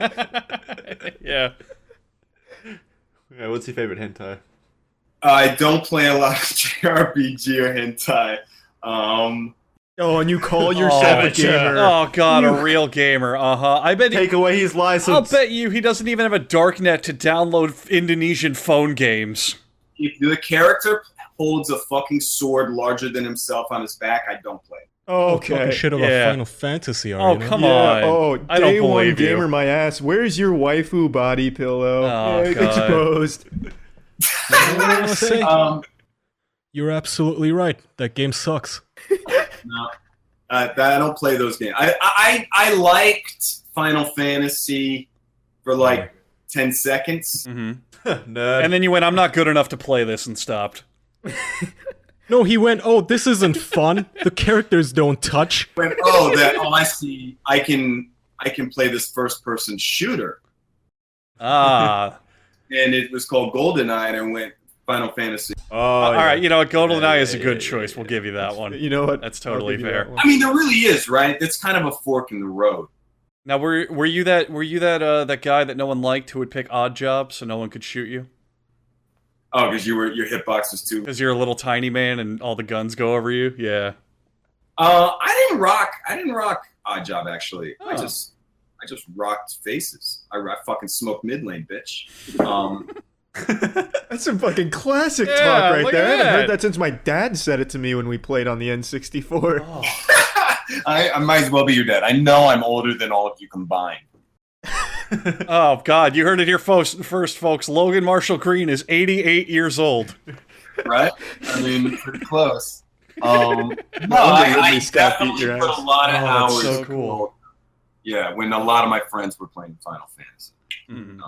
Yeah. Yeah, what's your favorite hentai? I don't play a lot of JRPG or hentai. Oh, and you call yourself a gamer? Oh god, a real gamer. I bet. Take away his license. I'll bet you he doesn't even have a darknet to download Indonesian phone games. If the character holds a fucking sword larger than himself on his back, I don't play. Oh, Talking okay. shit about Yeah. Final Fantasy, are Oh you? man? come Yeah. on. Oh, I don't day one believe you. gamer, my ass. Where's your waifu body pillow? Oh, Yeah, God. exposed. I wanna say, Um, you're absolutely right. That game sucks. no, I don't play those games. I liked Final Fantasy for like 10 seconds. Nerd. And then you went, I'm not good enough to play this, and stopped. No, he went, oh, this isn't fun. The characters don't touch. Went, I see. I can play this first person shooter. Ah. And it was called GoldenEye, and I went Final Fantasy. Oh, All yeah. right, you know what? GoldenEye is a Yeah, good yeah, choice. yeah, We'll give you that one. You know what? That's I'll totally give you fair. that one. I mean, there really is, right? It's kind of a fork in the road. Now, were you that guy that no one liked who would pick odd jobs so no one could shoot you Oh, because your hitbox was too. because you're a little tiny man and all the guns go over you? Yeah. I didn't rock Odd Job actually. Oh. I just rocked faces. I fucking smoked mid lane, bitch. That's some fucking classic Yeah, talk right look there. I at haven't that. heard that since my dad said it to me when we played on the N64. I might as well be your dad. I know I'm older than all of you combined. Oh God, you heard it here first, folks. Logan Marshall Green is 88 years old. Right? I mean, pretty close. No, Ridley I Scott beat definitely your put ass. a lot of Oh, that's hours. so cool. Yeah, when a lot of my friends were playing Final Fantasy. Mhm.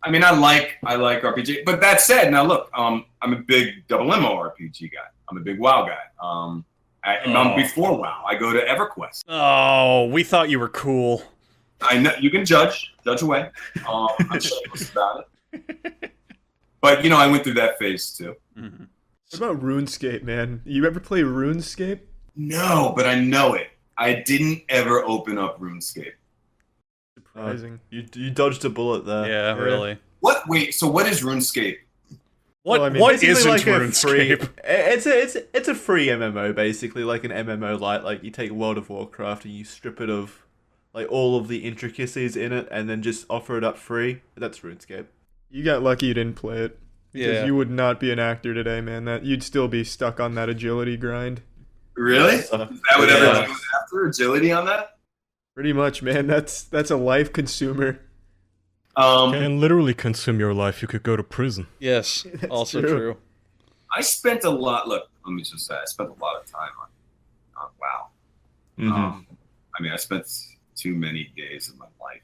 I mean, I like RPG, but that said, now look, I'm a big MMORPG guy. I'm a big WoW guy. I'm before WoW. I go to EverQuest. Oh, we thought you were cool. I know you can judge away. I'm shameless about it. But I went through that phase too. Mhm. What about RuneScape, man? You ever play RuneScape? No, but I know it. I didn't ever open up RuneScape. Surprising. You dodged a bullet there. Yeah, really. What? Wait. So what is RuneScape? What? Well, I mean, what Basically isn't like a free. RuneScape? It's a free MMO basically, like an MMO light. Like you take World of Warcraft and you strip it of like all of the intricacies in it, and then just offer it up free. That's RuneScape. You got lucky you didn't play it. Because Yeah. you would not be an actor today, man. That you'd still be stuck on that agility grind. Really? Is that what Yeah. everyone was after? Agility on that? Pretty much, man. That's a life consumer. Can literally consume your life. You could go to prison. Yes. That's Also true. true. I spent a lot. Look, let me just say, I spent a lot of time on WoW. I mean, I spent too many days of my life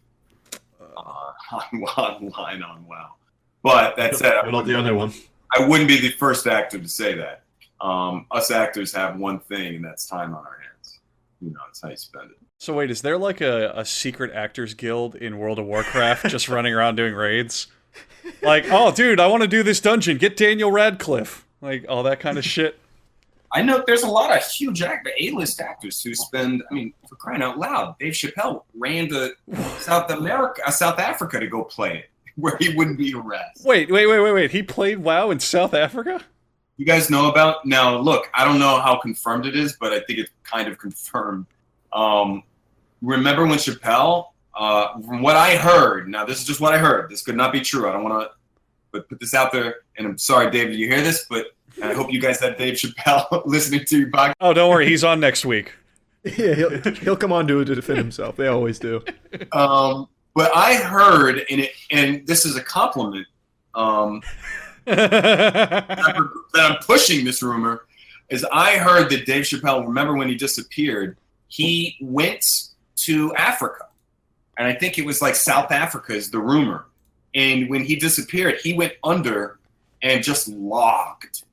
online on WoW. But that said, You're not the only one. I wouldn't be the first actor to say that. Us actors have one thing, and that's time on our hands. You know, it's how you spend it. So wait, is there like a secret actors guild in World of Warcraft just running around doing raids? Like, oh, dude, I want to do this dungeon. Get Daniel Radcliffe. Like, all that kind of shit. I know there's a lot of huge A-list actors who spend, I mean, for crying out loud, Dave Chappelle ran to South Africa to go play it, where he wouldn't be harassed. Wait. He played WoW in South Africa? You guys know about, now look, I don't know how confirmed it is, but I think it's kind of confirmed. Remember when Chappelle, from what I heard, now this is just what I heard, this could not be true, I don't want to put this out there, and I'm sorry, David, you hear this, but I hope you guys had Dave Chappelle listening to your podcast. Oh, don't worry, he's on next week. Yeah, he'll come on to it to defend himself. They always do. But I heard, and this is a compliment, that I'm pushing this rumor, is I heard that Dave Chappelle, remember when he disappeared, he went to Africa. And I think it was like South Africa is the rumor. And when he disappeared, he went under and just logged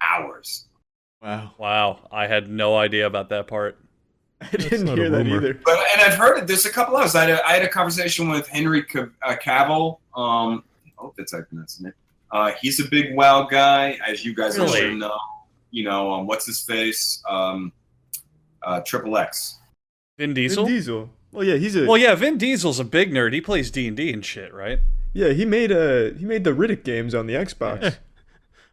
hours. Wow. Wow, I had no idea about that part. I didn't not a hear that rumor. either. But and I've heard it. There's a couple others. I had a conversation with Henry Cavill. I hope that's how I pronounce his name. He's a big WoW guy, as you guys Really? should know. You know, what's his face? Triple X. Vin Diesel? Vin Diesel. Well, yeah, he's a. Well, yeah, Vin Diesel's a big nerd. He plays D&D and shit, right? Yeah, he made the Riddick games on the Xbox.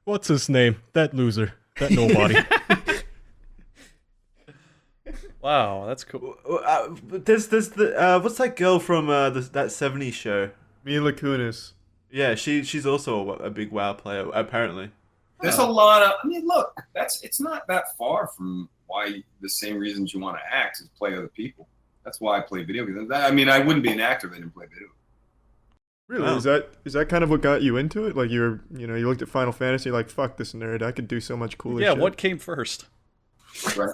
What's his name? That loser. That nobody. Wow, that's cool. There's the what's that girl from that '70s show? Mila Kunis. Yeah, she's also a big WoW player apparently. There's a lot of. I mean, look, it's not that far from why the same reasons you want to act is play other people. That's why I play video games. I mean, I wouldn't be an actor if I didn't play video. Really? Wow. Is that kind of what got you into it? Like you looked at Final Fantasy, like, fuck this nerd, I could do so much cooler Yeah, shit. what came first? Right.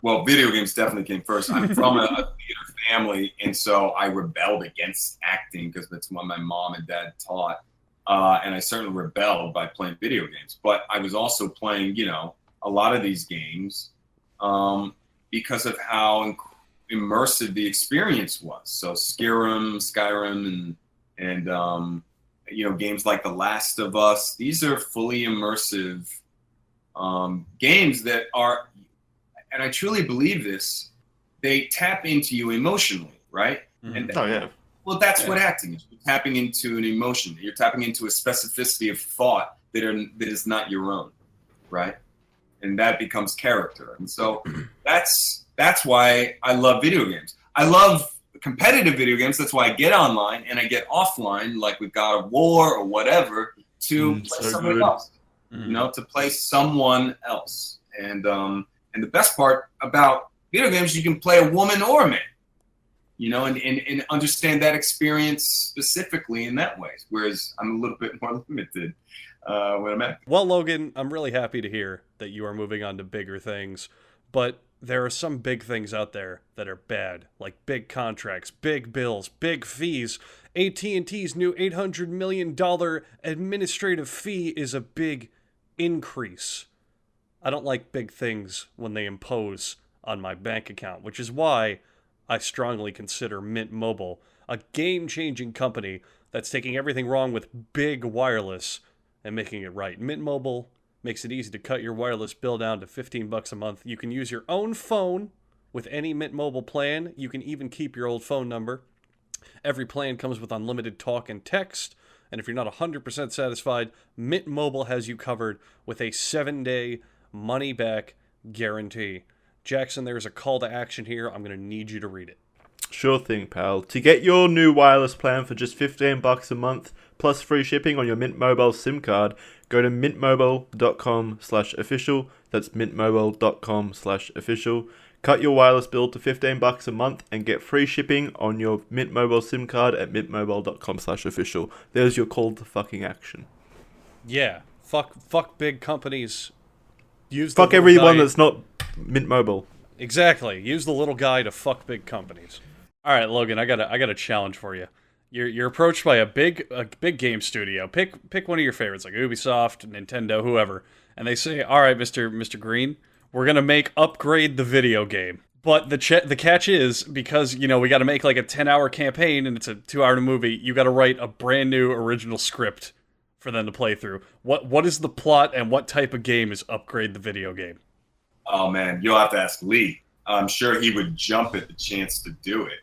Well, video games definitely came first. I'm from a theater family, and so I rebelled against acting because that's what my mom and dad taught. And I certainly rebelled by playing video games. But I was also playing, a lot of these games because of how immersive the experience was. So Skyrim, and games like The Last of Us. These are fully immersive games that are, and I truly believe this, they tap into you emotionally, right? Mhm. And Oh yeah. well, that's what acting is. You're tapping into an emotion. You're tapping into a specificity of thought that is not your own, right? And that becomes character. And so that's why I love video games. I love competitive video games. That's why I get online and I get offline, like with God of War or whatever, to play so someone good. else. Mhm. To play someone else. And the best part about video games, you can play a woman or a man. And understand that experience specifically in that way. Whereas I'm a little bit more limited when I'm at. Well, Logan, I'm really happy to hear that you are moving on to bigger things, but there are some big things out there that are bad, like big contracts, big bills, big fees. AT&T's new $800 million administrative fee is a big increase. I don't like big things when they impose on my bank account, which is why I strongly consider Mint Mobile a game-changing company that's taking everything wrong with big wireless and making it right. Mint Mobile makes it easy to cut your wireless bill down to $15 a month. You can use your own phone with any Mint Mobile plan. You can even keep your old phone number. Every plan comes with unlimited talk and text. And if you're not 100% satisfied, Mint Mobile has you covered with a 7-day money-back guarantee. Jackson, there's a call to action here. I'm going to need you to read it. Sure thing, pal. To get your new wireless plan for just $15 a month, plus free shipping on your Mint Mobile SIM card, go to mintmobile.com/official. That's mintmobile.com/official. Cut your wireless bill to $15 a month and get free shipping on your Mint Mobile SIM card at mintmobile.com/official. There's your call to fucking action. Yeah. Fuck big companies. Fuck everyone that's not Mint Mobile. Exactly. Use the little guy to fuck big companies. All right, Logan, I got a challenge for you. You're approached by a big game studio. Pick one of your favorites, like Ubisoft, Nintendo, whoever, and they say, "All right, Mr. Green, we're gonna make Upgrade the video game." But the catch is, because we got to make like a 10-hour campaign and it's a 2-hour movie, you got to write a brand new original script for them to play through. What is the plot and what type of game is Upgrade the video game? Oh man, you'll have to ask Lee. I'm sure he would jump at the chance to do it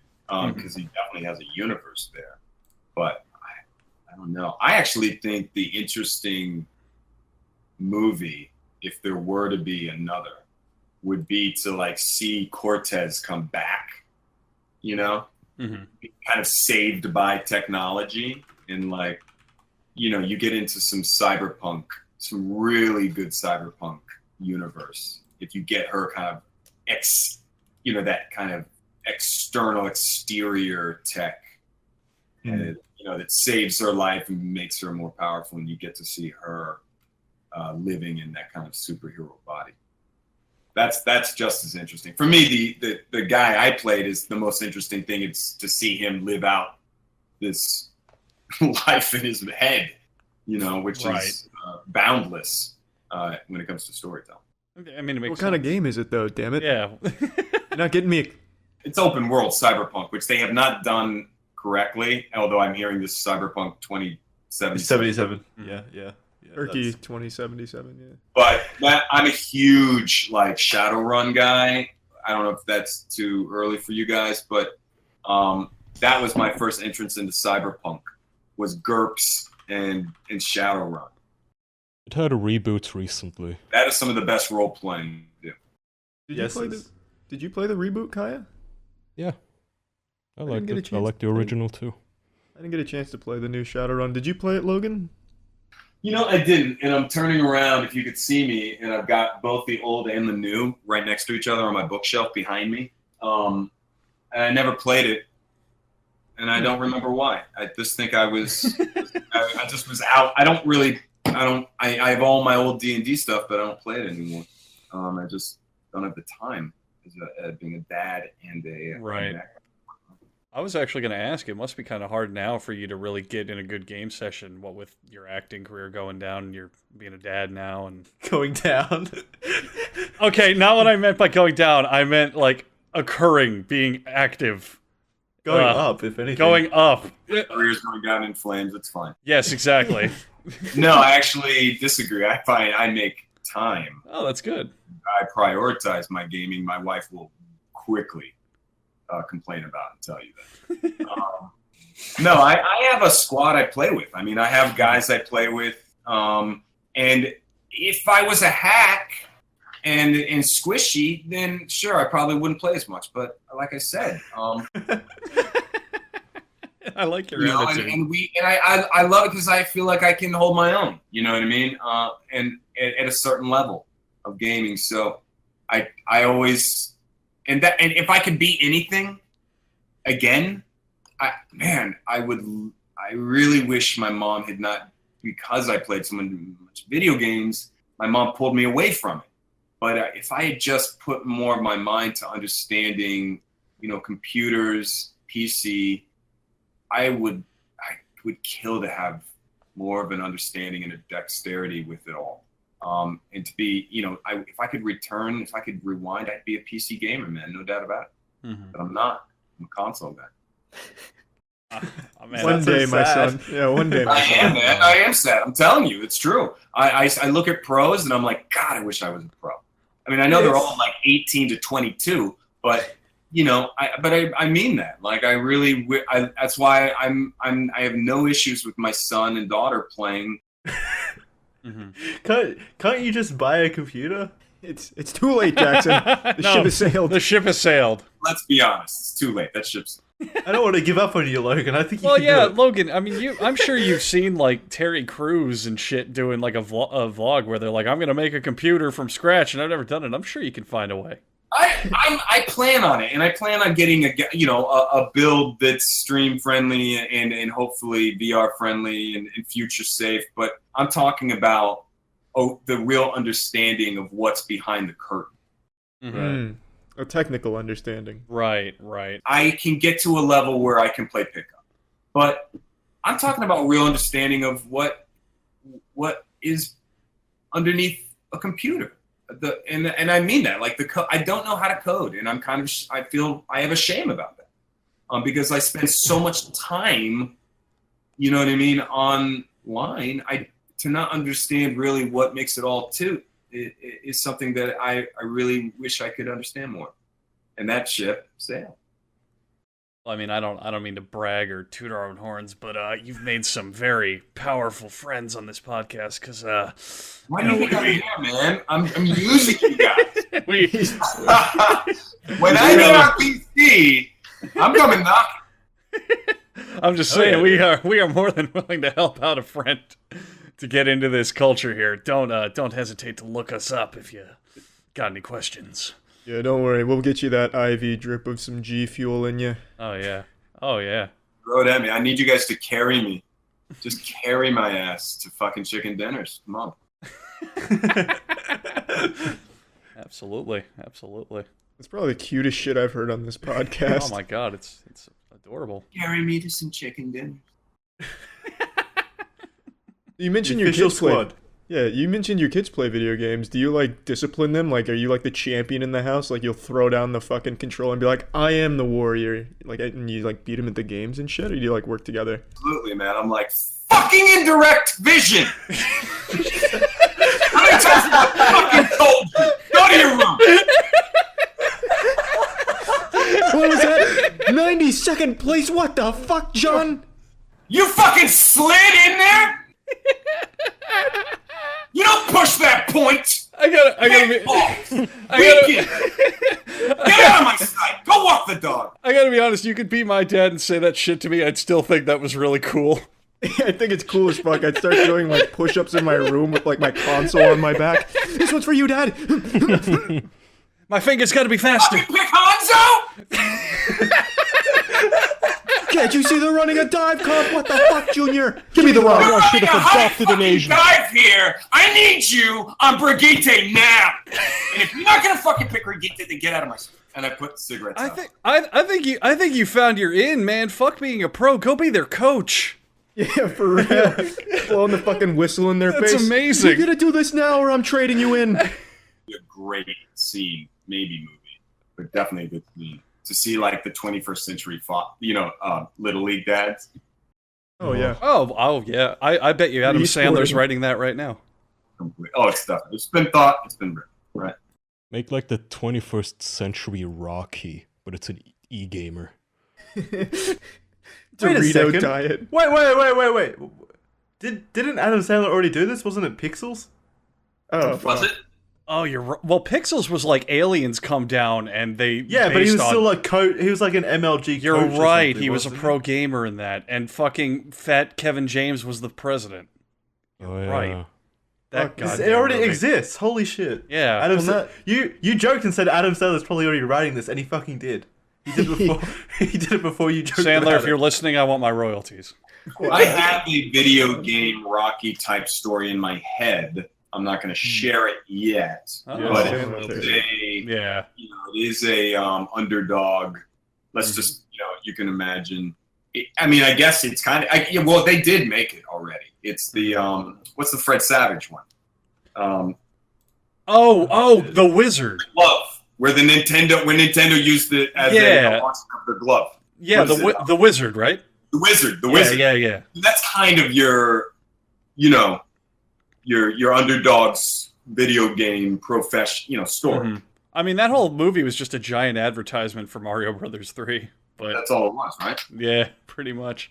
because he definitely has a universe there. But I don't know. I actually think the interesting movie, if there were to be another, would be to like see Cortez come back. Kind of saved by technology, and like you get into some cyberpunk, some really good cyberpunk universe. If you get her kind of that kind of external exterior tech, and that saves her life and makes her more powerful, and you get to see her living in that kind of superhero body. That's just as interesting for me. The guy I played is the most interesting thing. It's to see him live out this life in his head, which is boundless when it comes to storytelling. I mean, it makes What kind of game is it, though? Damn it! Yeah. You're not getting me. It's open world cyberpunk, which they have not done correctly. Although I'm hearing this cyberpunk 2077. Yeah. Turkey 2077. Yeah. But I'm a huge like Shadowrun guy. I don't know if that's too early for you guys, but that was my first entrance into cyberpunk. Was GURPS and Shadowrun. It had a reboot recently. That is some of the best role playing. Did you play the reboot, Kaya? Yeah. I liked get a it. I chance liked the to play. original too. I didn't get a chance to play the new Shadowrun. Did you play it, Logan? I didn't, and I'm turning around if you could see me, and I've got both the old and the new right next to each other on my bookshelf behind me. And I never played it, and I don't remember why. I just think I was, I just was out. I have all my old D&D stuff, but I don't play it anymore. I just don't have the time as being a dad and a right. I was actually going to ask, it must be kind of hard now for you to really get in a good game session, what with your acting career going down and you're being a dad now and Going down. Okay, not what I meant by going down. I meant like occurring, being active. Going up, if anything. Going up. My career's going down in flames. It's fine. Yes, exactly. No, I actually disagree. I find I make time. Oh, that's good. I prioritize my gaming. My wife will quickly complain about and tell you that. No, I have a squad I play with. I mean, I have guys I play with. And if I was a hack and squishy, then sure, I probably wouldn't play as much. But like I said, I like your attitude. I love it because I feel like I can hold my own. You know what I mean? And at a certain level of gaming. So I always and if I could beat anything again, I really wish my mom had not, because I played so much video games, my mom pulled me away from it. But if I had just put more of my mind to understanding, computers, PC, I would kill to have more of an understanding and a dexterity with it all. And to be, if I could rewind, I'd be a PC gamer, man, no doubt about it. Mm-hmm. But I'm not. I'm a console guy. One day, my son. Yeah, one day. I am, man. I am sad. I'm telling you, it's true. I look at pros and I'm like, God, I wish I was a pro. I mean, I know they're all like 18 to 22, but I mean that. Like, I really, that's why I have no issues with my son and daughter playing. Mm-hmm. Can't you just buy a computer? It's too late, Jackson. The No, ship has sailed. The ship has sailed. Let's be honest. It's too late. That ship's. I don't want to give up on you, Logan. I think you Well, can yeah, do it. Logan. I mean, I'm sure you've seen like Terry Crews and shit doing like a vlog where they're like, "I'm gonna make a computer from scratch," and I've never done it. I'm sure you can find a way. I plan on it, and I plan on getting a build that's stream friendly and hopefully VR friendly and future safe. But I'm talking about the real understanding of what's behind the curtain. Mm, a technical understanding. Right. I can get to a level where I can play pickup, but I'm talking about real understanding of what is underneath a computer. And I mean that, like I don't know how to code, and I feel I have a shame about that, because I spend so much time, you know what I mean, online. To not understand really what makes it all tilt is something that I really wish I could understand more, and that ship sailed. I mean, I don't mean to brag or toot our own horns, but you've made some very powerful friends on this podcast. Because why do you think I'm here, man? I'm using you guys. we When I get on PC, I'm coming knocking. I'm just saying we are more than willing to help out a friend to get into this culture here. Don't hesitate to look us up if you got any questions. Yeah, don't worry. We'll get you that IV drip of some G Fuel in you. Oh yeah. Throw it at me. I need you guys to carry me. Just carry my ass to fucking chicken dinners. Come on. Absolutely. It's probably the cutest shit I've heard on this podcast. Oh my god, it's adorable. Carry me to some chicken dinners. You mentioned The your official kids play. squad. Yeah, you mentioned your kids play video games. Do you like discipline them? Like, are you like the champion in the house? Like, you'll throw down the fucking controller and be like, "I am the warrior." Like, and you like beat them at the games and shit, or do you like work together? Absolutely, man. I'm like, fucking indirect vision. How many times have I fucking told you? Go to your room. What was that? 92nd place? What the fuck, John? You fucking slid in there? You don't push that point. I gotta Weaken. Get out of my sight. Go walk the dog. I gotta be honest, you could be my dad and say that shit to me, I'd still think that was really cool. I think it's cool as fuck. I'd start doing like push-ups in my room with like my console on my back. This one's for you, Dad. My finger's gotta be faster. Fucking pick Hanzo? Can't you see they're running a dive comp? What the fuck, Junior? Give me the rock. You're should running have a high adopted an fucking Asian. dive here. I need you on Brigitte now. And if you're not gonna fucking pick Brigitte, then get out of my. And I put cigarettes out. I think you found your in, man. Fuck being a pro. Go be their coach. Yeah, for real. Blowing the fucking whistle in their face. That's amazing. You're gonna do this now, or I'm trading you in. A great scene, maybe movie, but definitely a good scene to see like the 21st century little league dads. Oh yeah. Oh yeah. I bet you Adam Esporting. Sandler's writing that right now. Oh, it's definitely. It's been thought. It's been written. Right. Make like the 21st century Rocky, but it's an e-gamer. Wait a Dorito second. diet. Wait. Didn't Adam Sandler already do this? Wasn't it Pixels? Oh, Was it? Oh, you're right. Well, Pixels was like aliens come down and they Yeah, but he based was on- still like he was like an MLG. You're coach or right. something, He was a wasn't pro gamer in that, and fucking fat Kevin James was the president. Oh yeah. Right. That This- goddamn it already movie. exists. Holy shit. Yeah. Adam Well, you joked and said Adam Sandler's probably already writing this, and he fucking did. He did before. He did it before you joked Sandler, about if you're it. listening, I want my royalties. I have a video game Rocky type story in my head. I'm not going to share it yet, Oh. but Yeah, it's a Yeah. it is a underdog. Let's just you can imagine. I mean, I guess it's kind of well, they did make it already. It's the what's the Fred Savage one? The Wizard. Glove, where Nintendo used it as Yeah. a launch of the glove. Yeah, What is it? the Wizard, right? The Wizard. Yeah. That's kind of your underdog's video game story. Mhm. I mean, that whole movie was just a giant advertisement for Mario Brothers 3. But That's all it was, right? yeah, pretty much.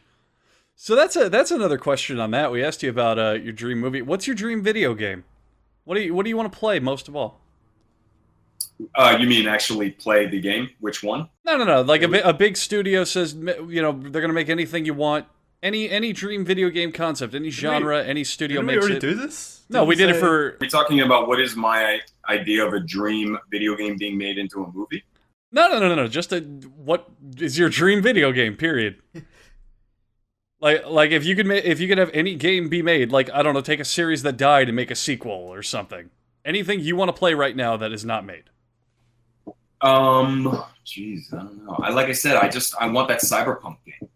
So that's another question on that. We asked you about your dream movie. What's your dream video game? What do you want to play most of all? You mean actually play the game? Which one? No. Like a big studio says, you know, they're gonna make anything you want, any dream video game concept, any genre, any studio Didn't we makes already it. do this? No, we did it for. Are you talking about what is my idea of a dream video game being made into a movie? No. Just what is your dream video game? Period. Like if you could have any game be made, like I don't know, take a series that died and make a sequel or something. Anything you want to play right now that is not made. Jeez, I don't know. Like I said, I want that cyberpunk game.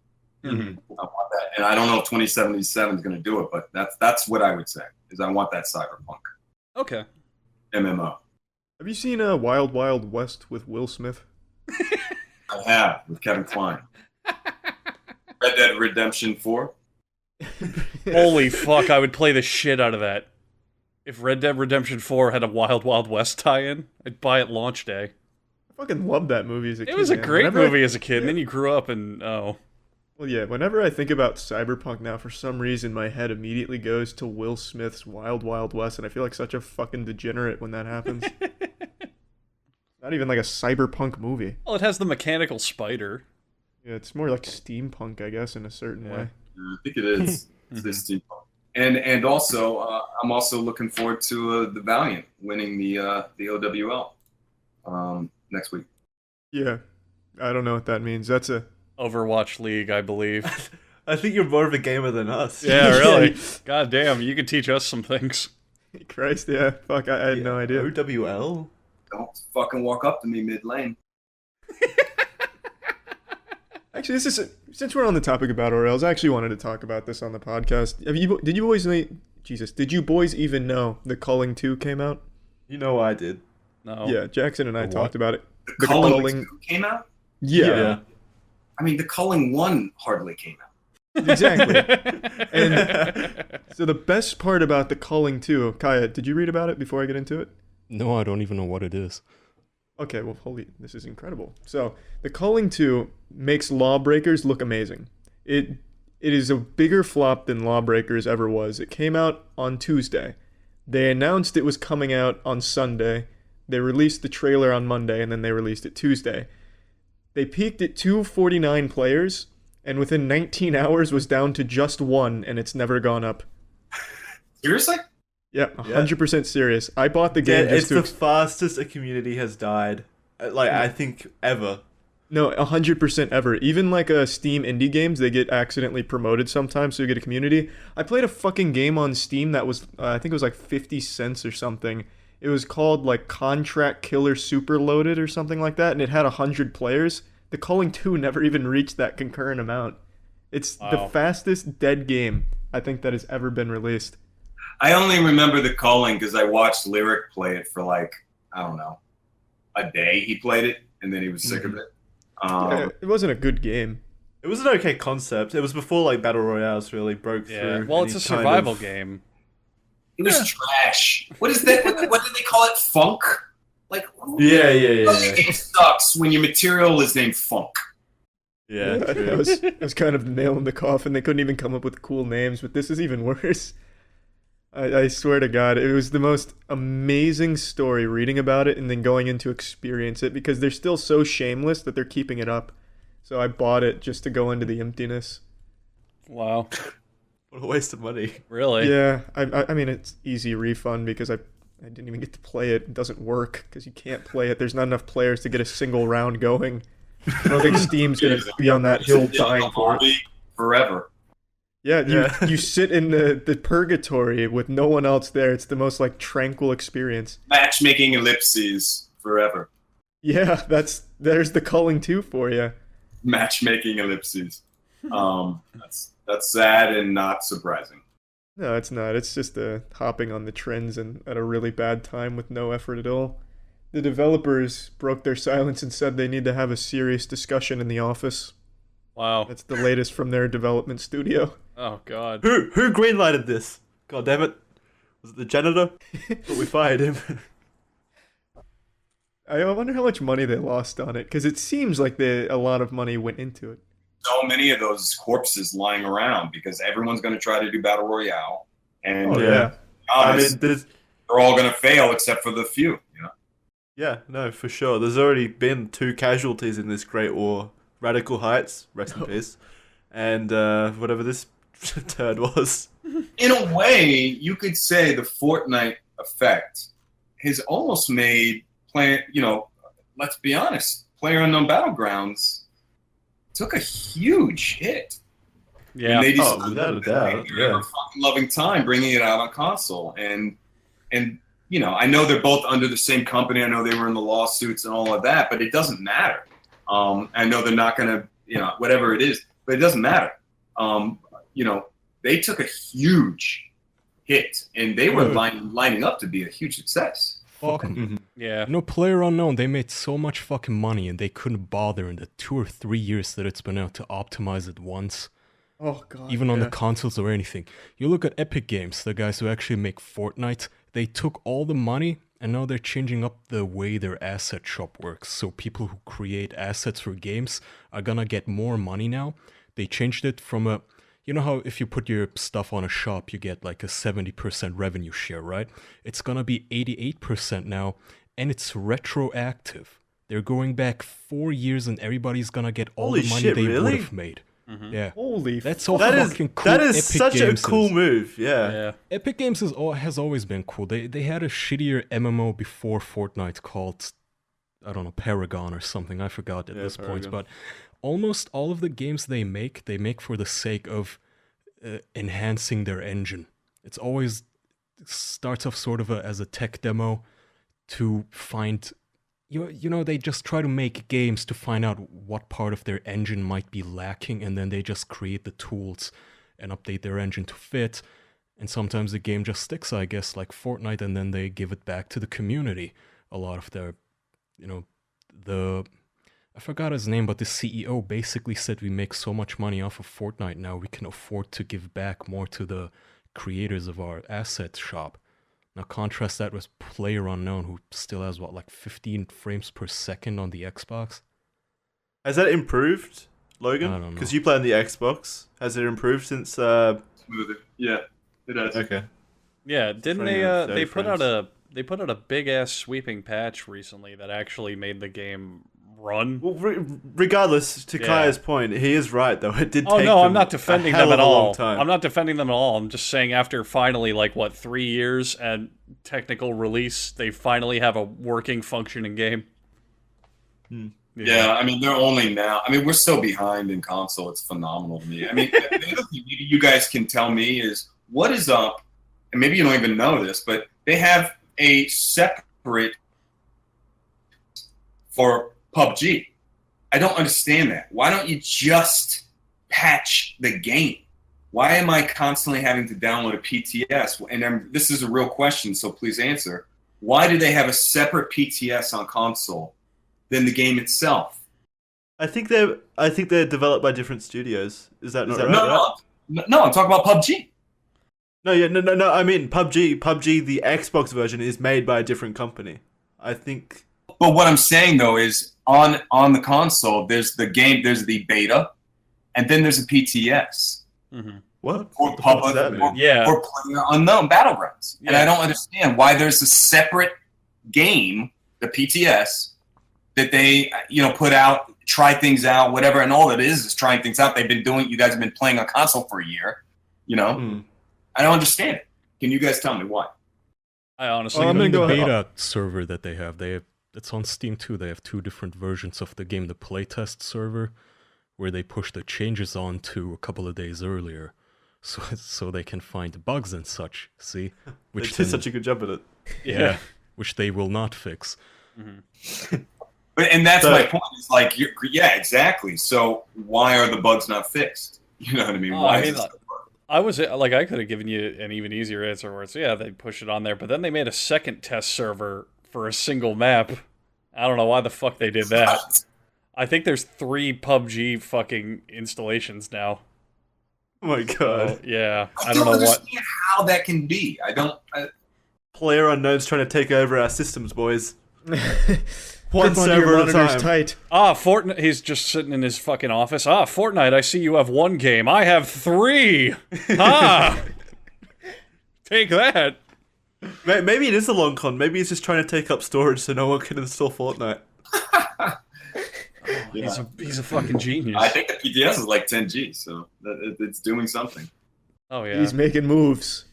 Mm-hmm. I want that, and I don't know if 2077 is going to do it, but that's what I would say. Is I want that cyberpunk Okay. MMO. Have you seen Wild Wild West with Will Smith? I have with Kevin Kline. Red Dead Redemption 4. Holy fuck! I would play the shit out of that. If Red Dead Redemption 4 had a Wild Wild West tie-in, I'd buy it launch day. I fucking loved that movie as a kid. It was a man. great Whenever movie as a kid, and then you grew up and Well, yeah, whenever I think about cyberpunk now, for some reason my head immediately goes to Will Smith's Wild Wild West, and I feel like such a fucking degenerate when that happens. Not even like a cyberpunk movie. well, it has the mechanical spider. Yeah, it's more like steampunk, I guess, in a certain way. I think it is. It's this steampunk. And also, I'm also looking forward to the Valiant winning the OWL next week. Yeah, I don't know what that means. That's a Overwatch League, I believe. I think you're more of a gamer than us. Yeah, really. God damn, you could teach us some things. Christ, yeah. Fuck, I had no idea. OWL? Don't fucking walk up to me mid lane. Actually, since we're on the topic of battle royals, I actually wanted to talk about this on the podcast. Did you boys even know the Culling 2 came out? You know I did. No. Yeah, Jackson and I The talked about it. The Culling 2 came out? Yeah, I mean, the Culling 1 hardly came out. exactly. And so the best part about the Culling 2, Kaya, did you read about it before I get into it? No, I don't even know what it is. Okay, well, this is incredible. So, the Culling 2 makes Lawbreakers look amazing. It is a bigger flop than Lawbreakers ever was. It came out on Tuesday. They announced it was coming out on Sunday. They released the trailer on Monday, and then they released it Tuesday. They peaked at 249 players, and within 19 hours was down to just 1, and it's never gone up. Seriously? Yeah, 100% serious. I bought the game It's just to... the fastest a community has died. I think ever. No, 100% ever. Even like Steam indie games, they get accidentally promoted sometimes, so you get a community. I played a fucking game on Steam that was, I think it was like 50 cents or something. It was called like Contract Killer Super Loaded or something like that, and it had 100 players. The Culling 2 never even reached that concurrent amount. It's the fastest dead game I think that has ever been released. I only remember the Culling because I watched Lyric play it for like, I don't know, a day. He played it, and then he was sick of it. Yeah, it wasn't a good game. It was an okay concept. It was before like battle royales really broke Yeah. through. Well, it's any a kind survival of- game. It was trash. What is that? What did they call it? Funk? Like, Yeah. It sucks when your material is named Funk. Yeah, It true. was kind of the nail in the coffin. They couldn't even come up with cool names, but this is even worse. I swear to God, it was the most amazing story reading about it and then going in to experience it because they're still so shameless that they're keeping it up. So I bought it just to go into the emptiness. Wow. What a waste of money. Really? Yeah, I mean, it's easy refund because I didn't even get to play it. It doesn't work because you can't play it. There's not enough players to get a single round going. I don't think Steam's going to be on that hill dying for it. Forever. Yeah, you sit in the purgatory with no one else there. It's the most like tranquil experience. Matchmaking ellipses forever. Yeah, there's the Culling 2 for you. Matchmaking ellipses. That's sad and not surprising. No, it's not. It's just hopping on the trends and at a really bad time with no effort at all. The developers broke their silence and said they need to have a serious discussion in the office. Wow. That's the latest from their development studio. Oh, God. Who greenlighted this? God damn it! Was it the janitor? But we fired him. I wonder how much money they lost on it, because it seems like a lot of money went into it. So many of those corpses lying around because everyone's going to try to do Battle Royale. And Oh, yeah. I honest, mean, there's they're all going to fail except for the few. You know? Yeah, no, for sure. There's already been 2 casualties in this Great War. Radical Heights, rest in peace, and whatever this turd was. In a way, you could say the Fortnite effect has almost made let's be honest, PlayerUnknown Battlegrounds took a huge hit. Yeah. And they just without a doubt, they were fucking loving time bringing it out on console. And I know they're both under the same company. I know they were in the lawsuits and all of that, but it doesn't matter. I know they're not going to, whatever it is, but it doesn't matter. They took a huge hit, and they were lining up to be a huge success. Fuck 'em. Yeah. PlayerUnknown, they made so much fucking money and they couldn't bother in the 2 or 3 years that it's been out to optimize it once. Oh god. Even on the consoles or anything. You look at Epic Games, the guys who actually make Fortnite, they took all the money and now they're changing up the way their asset shop works. So people who create assets for games are gonna get more money now. They changed it from a... You know how if you put your stuff on a shop, you get like a 70% revenue share, right? It's gonna be 88% now, and it's retroactive. They're going back 4 years and everybody's gonna get all Holy the money shit, they really? would have made. Yeah. Holy That's all That fucking is cool. that is Epic such Games a cool is. move. Yeah. Yeah. Epic Games has always been cool. They had a shittier MMO before Fortnite called, I don't know, Paragon or something. I forgot at this point. Paragon. But almost all of the games they make for the sake of enhancing their engine. It's always starts off sort of as a tech demo to find... they just try to make games to find out what part of their engine might be lacking, and then they just create the tools and update their engine to fit. And sometimes the game just sticks, I guess, like Fortnite, and then they give it back to the community. A lot of their, I forgot his name, but the CEO basically said we make so much money off of Fortnite now, we can afford to give back more to the creators of our asset shop. Now contrast that with PlayerUnknown, who still has, 15 frames per second on the Xbox? Has that improved, Logan? I don't know. Because you play on the Xbox. Has it improved since? Smoother. Yeah, it has. Okay. Yeah, didn't 20 they? or They 30 put out frames. a big ass sweeping patch recently that actually made the game run. Well, regardless, to Yeah. Kaya's point, he is right though. It did. Oh take no, them I'm not defending a hell them of at a long all. time. I'm not defending them at all. I'm just saying after finally 3 years and technical release, they finally have a working, functioning game. Yeah, I mean, they're only now. I mean, we're so behind in console. It's phenomenal to me. I mean, the other thing maybe you guys can tell me is what is up, and maybe you don't even know this, but they have a separate for PUBG. I don't understand that. Why don't you just patch the game? Why am I constantly having to download a PTS? And this is a real question, so please answer. Why do they have a separate PTS on console than the game itself? I think they're developed by different studios. Is that not right? No, I'm talking about PUBG. No. I mean PUBG. PUBG, the Xbox version, is made by a different company. I think. But what I'm saying though is on the console, there's the game, there's the beta, and then there's a PTS. Mm-hmm. What? Or The fuck public, does that mean? or PlayerUnknown Battlegrounds. And Yeah. I don't understand why there's a separate game, the PTS, that they put out, try things out, whatever, and all it is trying things out. They've been doing. You guys have been playing on console for a year. I don't understand it. Can you guys tell me why? I honestly, I'm Even gonna the go beta server that they have, it's on Steam too. They have 2 different versions of the game. The playtest server, where they push the changes on to a couple of days earlier, so they can find bugs and such. See, They which did then- such a good job at it. yeah, which they will not fix. And that's So- my point. Is yeah, exactly. So why are the bugs not fixed? You know what I mean? Oh, Why I mean, is it I was I could have given you an even easier answer where it's they push it on there, but then they made a second test server for a single map. I don't know why the fuck they did that. I think there's 3 PUBG fucking installations now. Oh my god. So, yeah, I I don't know what. understand how that can be. PlayerUnknown's trying to take over our systems, boys. One One server at a time. tight. Fortnite. He's just sitting in his fucking office. Fortnite. I see you have 1 game. I have 3. Take that. Maybe it is a long con. Maybe he's just trying to take up storage so no one can install Fortnite. He's a fucking genius. I think the PTS is like 10 G, so it's doing something. Oh yeah. He's making moves.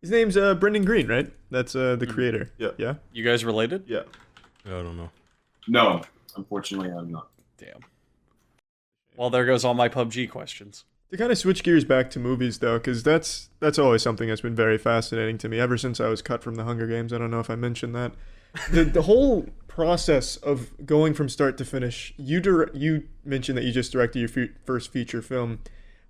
His name's Brendan Green, right? That's the creator. Yeah. Yeah. You guys related? Yeah. I don't know. No, unfortunately, I'm not. Damn. Well, there goes all my PUBG questions. To kind of switch gears back to movies, though, because that's always something that's been very fascinating to me ever since I was cut from the Hunger Games. I don't know if I mentioned that. The whole process of going from start to finish. You mentioned that you just directed your first feature film.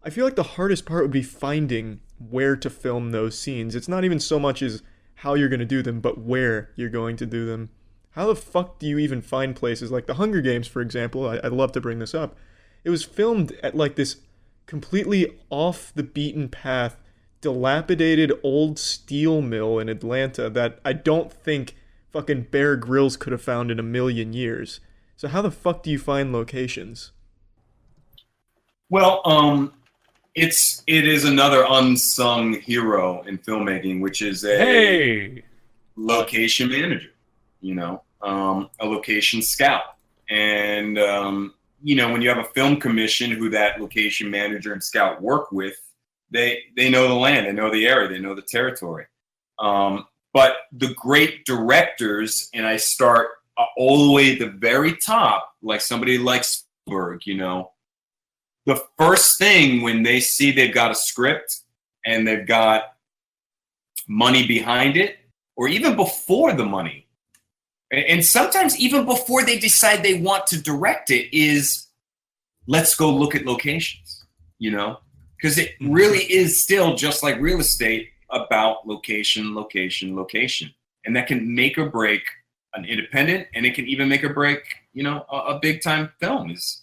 I feel like the hardest part would be finding where to film those scenes. It's not even so much as how you're going to do them, but where you're going to do them. How the fuck do you even find places like the Hunger Games, for example? I'd love to bring this up. It was filmed at like this completely off the beaten path, dilapidated old steel mill in Atlanta that I don't think fucking Bear Grylls could have found in a million years. So how the fuck do you find locations? Well, it is another unsung hero in filmmaking, which is a location manager, a location scout. And, when you have a film commission who that location manager and scout work with, they know the land, they know the area, they know the territory. But the great directors, and I start all the way at the very top, like somebody like Spielberg, the first thing when they see they've got a script and they've got money behind it, or even before the money, and sometimes even before they decide they want to direct it, is let's go look at locations, because it really is still just like real estate about location, location, location. And that can make or break an independent, and it can even make or break, a big time film. Is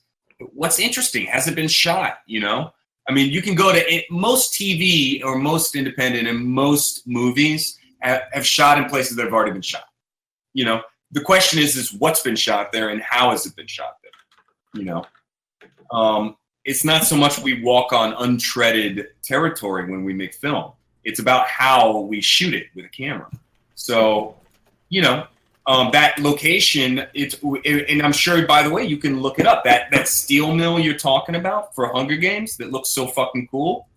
what's interesting. Has it been shot? I mean, you can go to most TV or most independent and most movies have shot in places that have already been shot. The question is what's been shot there and how has it been shot there? It's not so much we walk on untreaded territory when we make film. It's about how we shoot it with a camera. So, that location, and I'm sure, by the way, you can look it up. That steel mill you're talking about for Hunger Games that looks so fucking cool.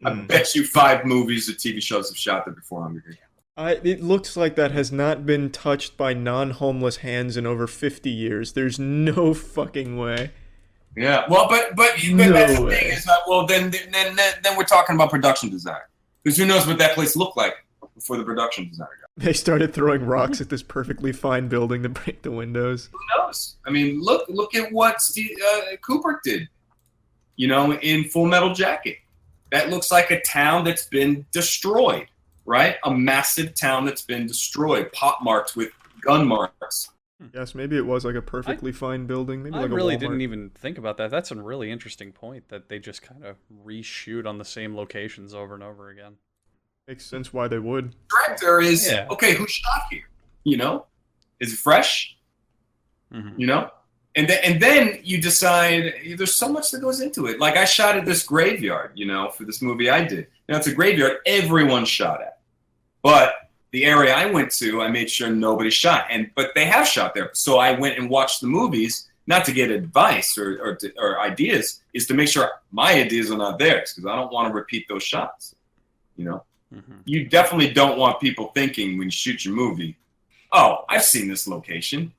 I bet you 5 movies or TV shows have shot there before Hunger Games. It looks like that has not been touched by non-homeless hands in over 50 years. There's no fucking way. Yeah, well, but No that's the way. thing is that, well, then we're talking about production design. Because who knows what that place looked like before the production designer got. They started throwing rocks at this perfectly fine building to break the windows. Who knows? I mean, look at what Kubrick did, in Full Metal Jacket. That looks like a town that's been destroyed, right? A massive town that's been destroyed, pockmarked with gun marks. Yes, maybe it was like a perfectly fine building. Maybe I like a really Walmart. didn't even think about that. That's a really interesting point that they just kind of reshoot on the same locations over and over again. Makes sense why they would. Director is, Yeah. okay, who shot here? Is it fresh? Mm-hmm. And then you decide, there's so much that goes into it. Like I shot at this graveyard, for this movie I did. Now it's a graveyard everyone shot at. But the area I went to, I made sure nobody shot. But they have shot there. So I went and watched the movies, not to get advice or ideas, is to make sure my ideas are not theirs, because I don't want to repeat those shots. You definitely don't want people thinking when you shoot your movie, oh, I've seen this location.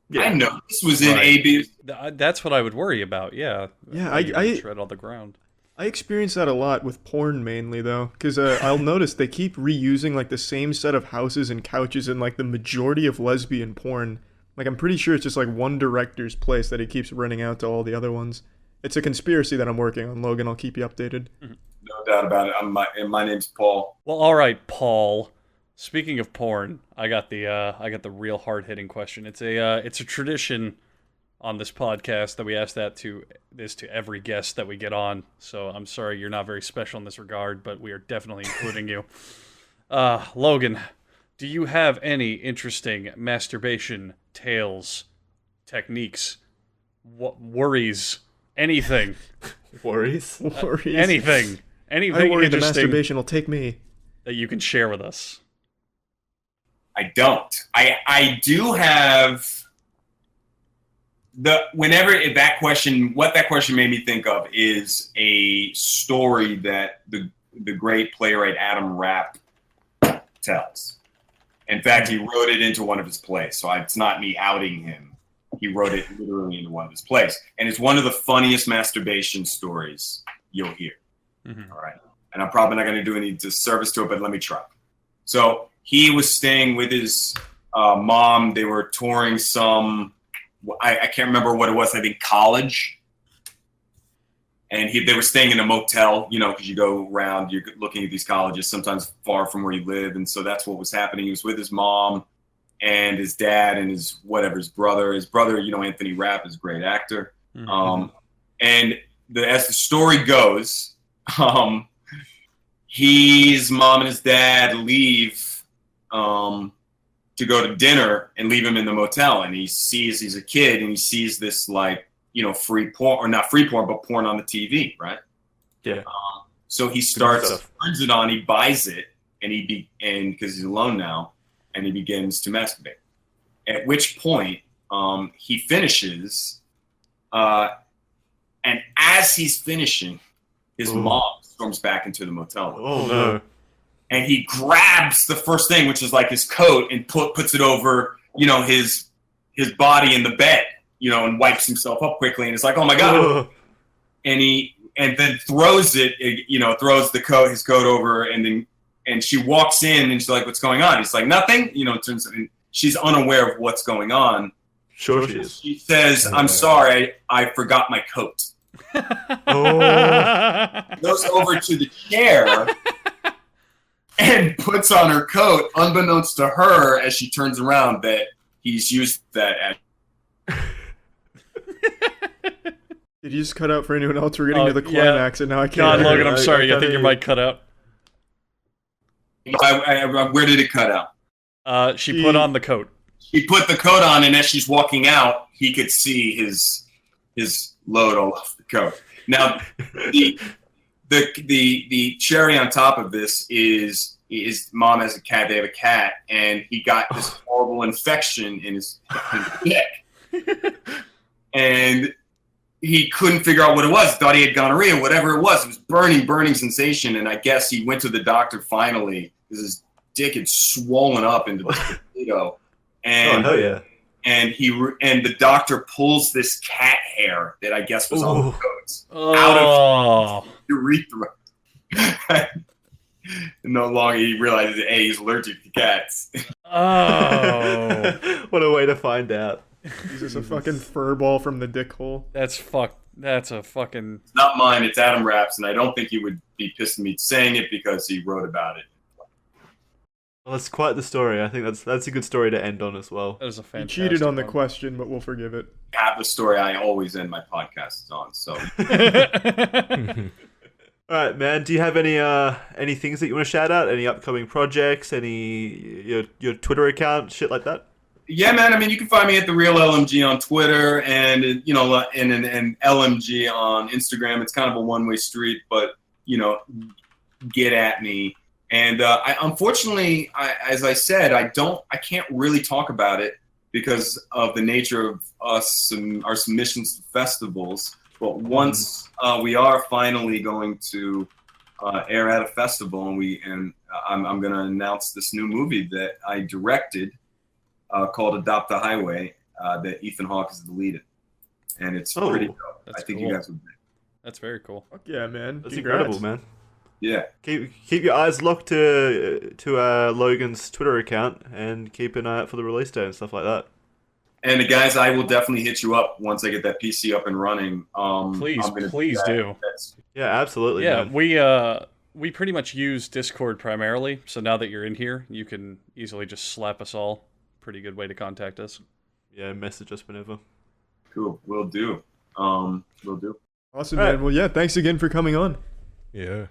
Yeah. I know this was in A.B. That's what I would worry about, yeah. Yeah, I tread all the ground. I experience that a lot with porn mainly, though, because I'll notice they keep reusing like the same set of houses and couches in like the majority of lesbian porn. Like I'm pretty sure it's just like one director's place that he keeps renting out to all the other ones. It's a conspiracy that I'm working on, Logan. I'll keep you updated. No doubt about it. My name's Paul. Well, all right, Paul. Speaking of porn, I got the real hard hitting question. It's a tradition on this podcast that we ask to every guest that we get on. So I'm sorry you're not very special in this regard, but we are definitely including you. Logan, do you have any interesting masturbation tales, techniques, worries, anything? Worries? Worries. Anything I worry the interesting masturbation will take me. that you can share with us? I don't. I do have what that question made me think of is a story that the great playwright Adam Rapp tells. In fact, he wrote it into one of his plays, so it's not me outing him. He wrote it literally into one of his plays, and it's one of the funniest masturbation stories you'll hear. Mm-hmm. All right, and I'm probably not going to do any disservice to it, but let me try. So he was staying with his mom. They were touring some, I can't remember what it was, I think college. And they were staying in a motel, because you go around, you're looking at these colleges, sometimes far from where you live. And so that's what was happening. He was with his mom and his dad and his brother. His brother, Anthony Rapp, is a great actor. Mm-hmm. And as the story goes, his mom and his dad leave to go to dinner and leave him in the motel. And he's a kid, and he sees this free porn, or not free porn, but porn on the TV, right? Yeah. So he turns it on, he buys it, and because he's alone now, and he begins to masturbate. At which point, he finishes, and as he's finishing, his mom storms back into the motel room. Oh no! And he grabs the first thing, which is like his coat, and puts it over, his body in the bed. And wipes himself up quickly, and it's like, oh my god! And then throws it, throws his coat over, and she walks in, and she's like, "What's going on?" He's like, "Nothing." And she's unaware of what's going on. Sure, she is. She says, "I'm sorry, I forgot my coat." Goes over to the chair and puts on her coat, unbeknownst to her, as she turns around, that he's used that as. Did you just cut out for anyone else? We're getting to the climax, and now I can't. God, Logan, I'm sorry. I think your mic cut out. Where did it cut out? She put on the coat. She put the coat on, and as she's walking out, he could see his load all off the coat. Now, the cherry on top of this is his mom has a cat. They have a cat, and he got this horrible infection in his neck. And he couldn't figure out what it was. Thought he had gonorrhea, whatever it was. It was burning sensation. And I guess he went to the doctor finally because his dick had swollen up into the potato. And, oh, hell yeah. And the doctor pulls this cat hair that I guess was on the coat out of his urethra. No longer he realizes that he's allergic to cats. Oh. What a way to find out. He's just a fucking fur ball from the dick hole. That's a fucking... It's not mine, it's Adam Rapp's, and I don't think he would be pissed at me saying it because he wrote about it. Well, that's quite the story. I think that's a good story to end on as well. That is a fantastic You cheated on the one. question, but we'll forgive it. Half the story I always end my podcasts on, so... All right, man. Do you have any things that you want to shout out? Any upcoming projects? Your Twitter account? Shit like that? Yeah, man. I mean, you can find me at The Real LMG on Twitter and, and LMG on Instagram. It's kind of a one-way street, but, get at me. And unfortunately, as I said, I can't really talk about it because of the nature of us and our submissions to festivals. But once we are finally going to air at a festival, and I'm going to announce this new movie that I directed. Called Adopt a Highway, that Ethan Hawke is the lead in. And it's pretty dope. I think you guys would be. That's very cool. Fuck yeah, man. That's Congrats. incredible, man. Yeah. Keep your eyes locked to Logan's Twitter account and keep an eye out for the release date and stuff like that. And guys, I will definitely hit you up once I get that PC up and running. Please do. Yeah, absolutely. Yeah, man. we pretty much use Discord primarily, so now that you're in here, you can easily just slap us all. Pretty good way to contact us. Yeah, message us whenever. Cool. Will do. Will do. Awesome, All man. right. Well, yeah, thanks again for coming on. Yeah.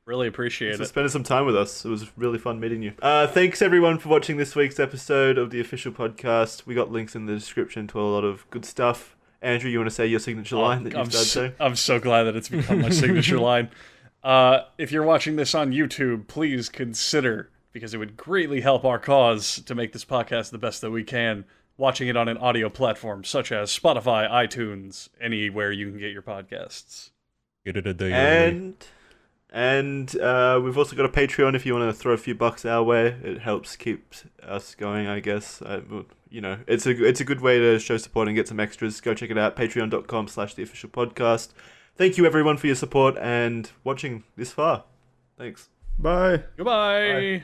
Really appreciate Thanks for it. spending some time with us. It was really fun meeting you. Thanks everyone for watching this week's episode of the official podcast. We got links in the description to a lot of good stuff. Andrew, you want to say your signature line that you've done so? I'm so glad that it's become my signature line. If you're watching this on YouTube, please consider, because it would greatly help our cause to make this podcast the best that we can, watching it on an audio platform such as Spotify, iTunes, anywhere you can get your podcasts. Get it a day early. And we've also got a Patreon if you want to throw a few bucks our way. It helps keep us going, I guess. It's a good way to show support and get some extras. Go check it out, patreon.com/theofficialpodcast. Thank you everyone for your support and watching this far. Thanks. Bye. Goodbye. Bye.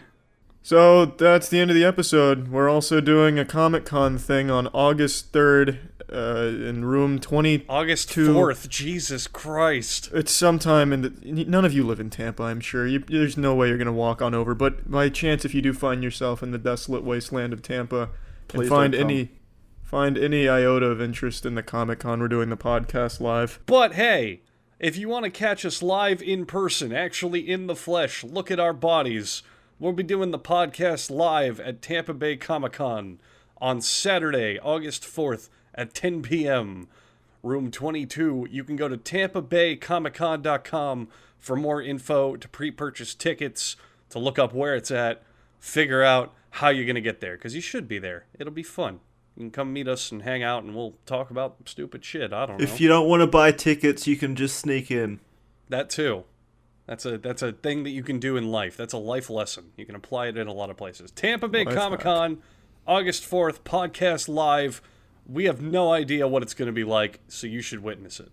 So that's the end of the episode. We're also doing a Comic-Con thing on August 3rd in room 20. August 4th. Jesus Christ. It's sometime none of you live in Tampa, I'm sure. There's no way you're going to walk on over. But by chance, if you do find yourself in the desolate wasteland of Tampa Please and don't come. find any iota of interest in the Comic-Con, we're doing the podcast live. But hey, if you want to catch us live in person, actually in the flesh, look at our bodies, we'll be doing the podcast live at Tampa Bay Comic-Con on Saturday, August 4th at 10 p.m. Room 22. You can go to tampabaycomiccon.com for more info, to pre-purchase tickets, to look up where it's at, figure out how you're going to get there, because you should be there. It'll be fun. You can come meet us and hang out, and we'll talk about stupid shit. I don't know. If you don't want to buy tickets, you can just sneak in. That too. That's a thing that you can do in life. That's a life lesson. You can apply it in a lot of places. Tampa Bay Life Comic-Con, August 4th, podcast live. We have no idea what it's going to be like, so you should witness it.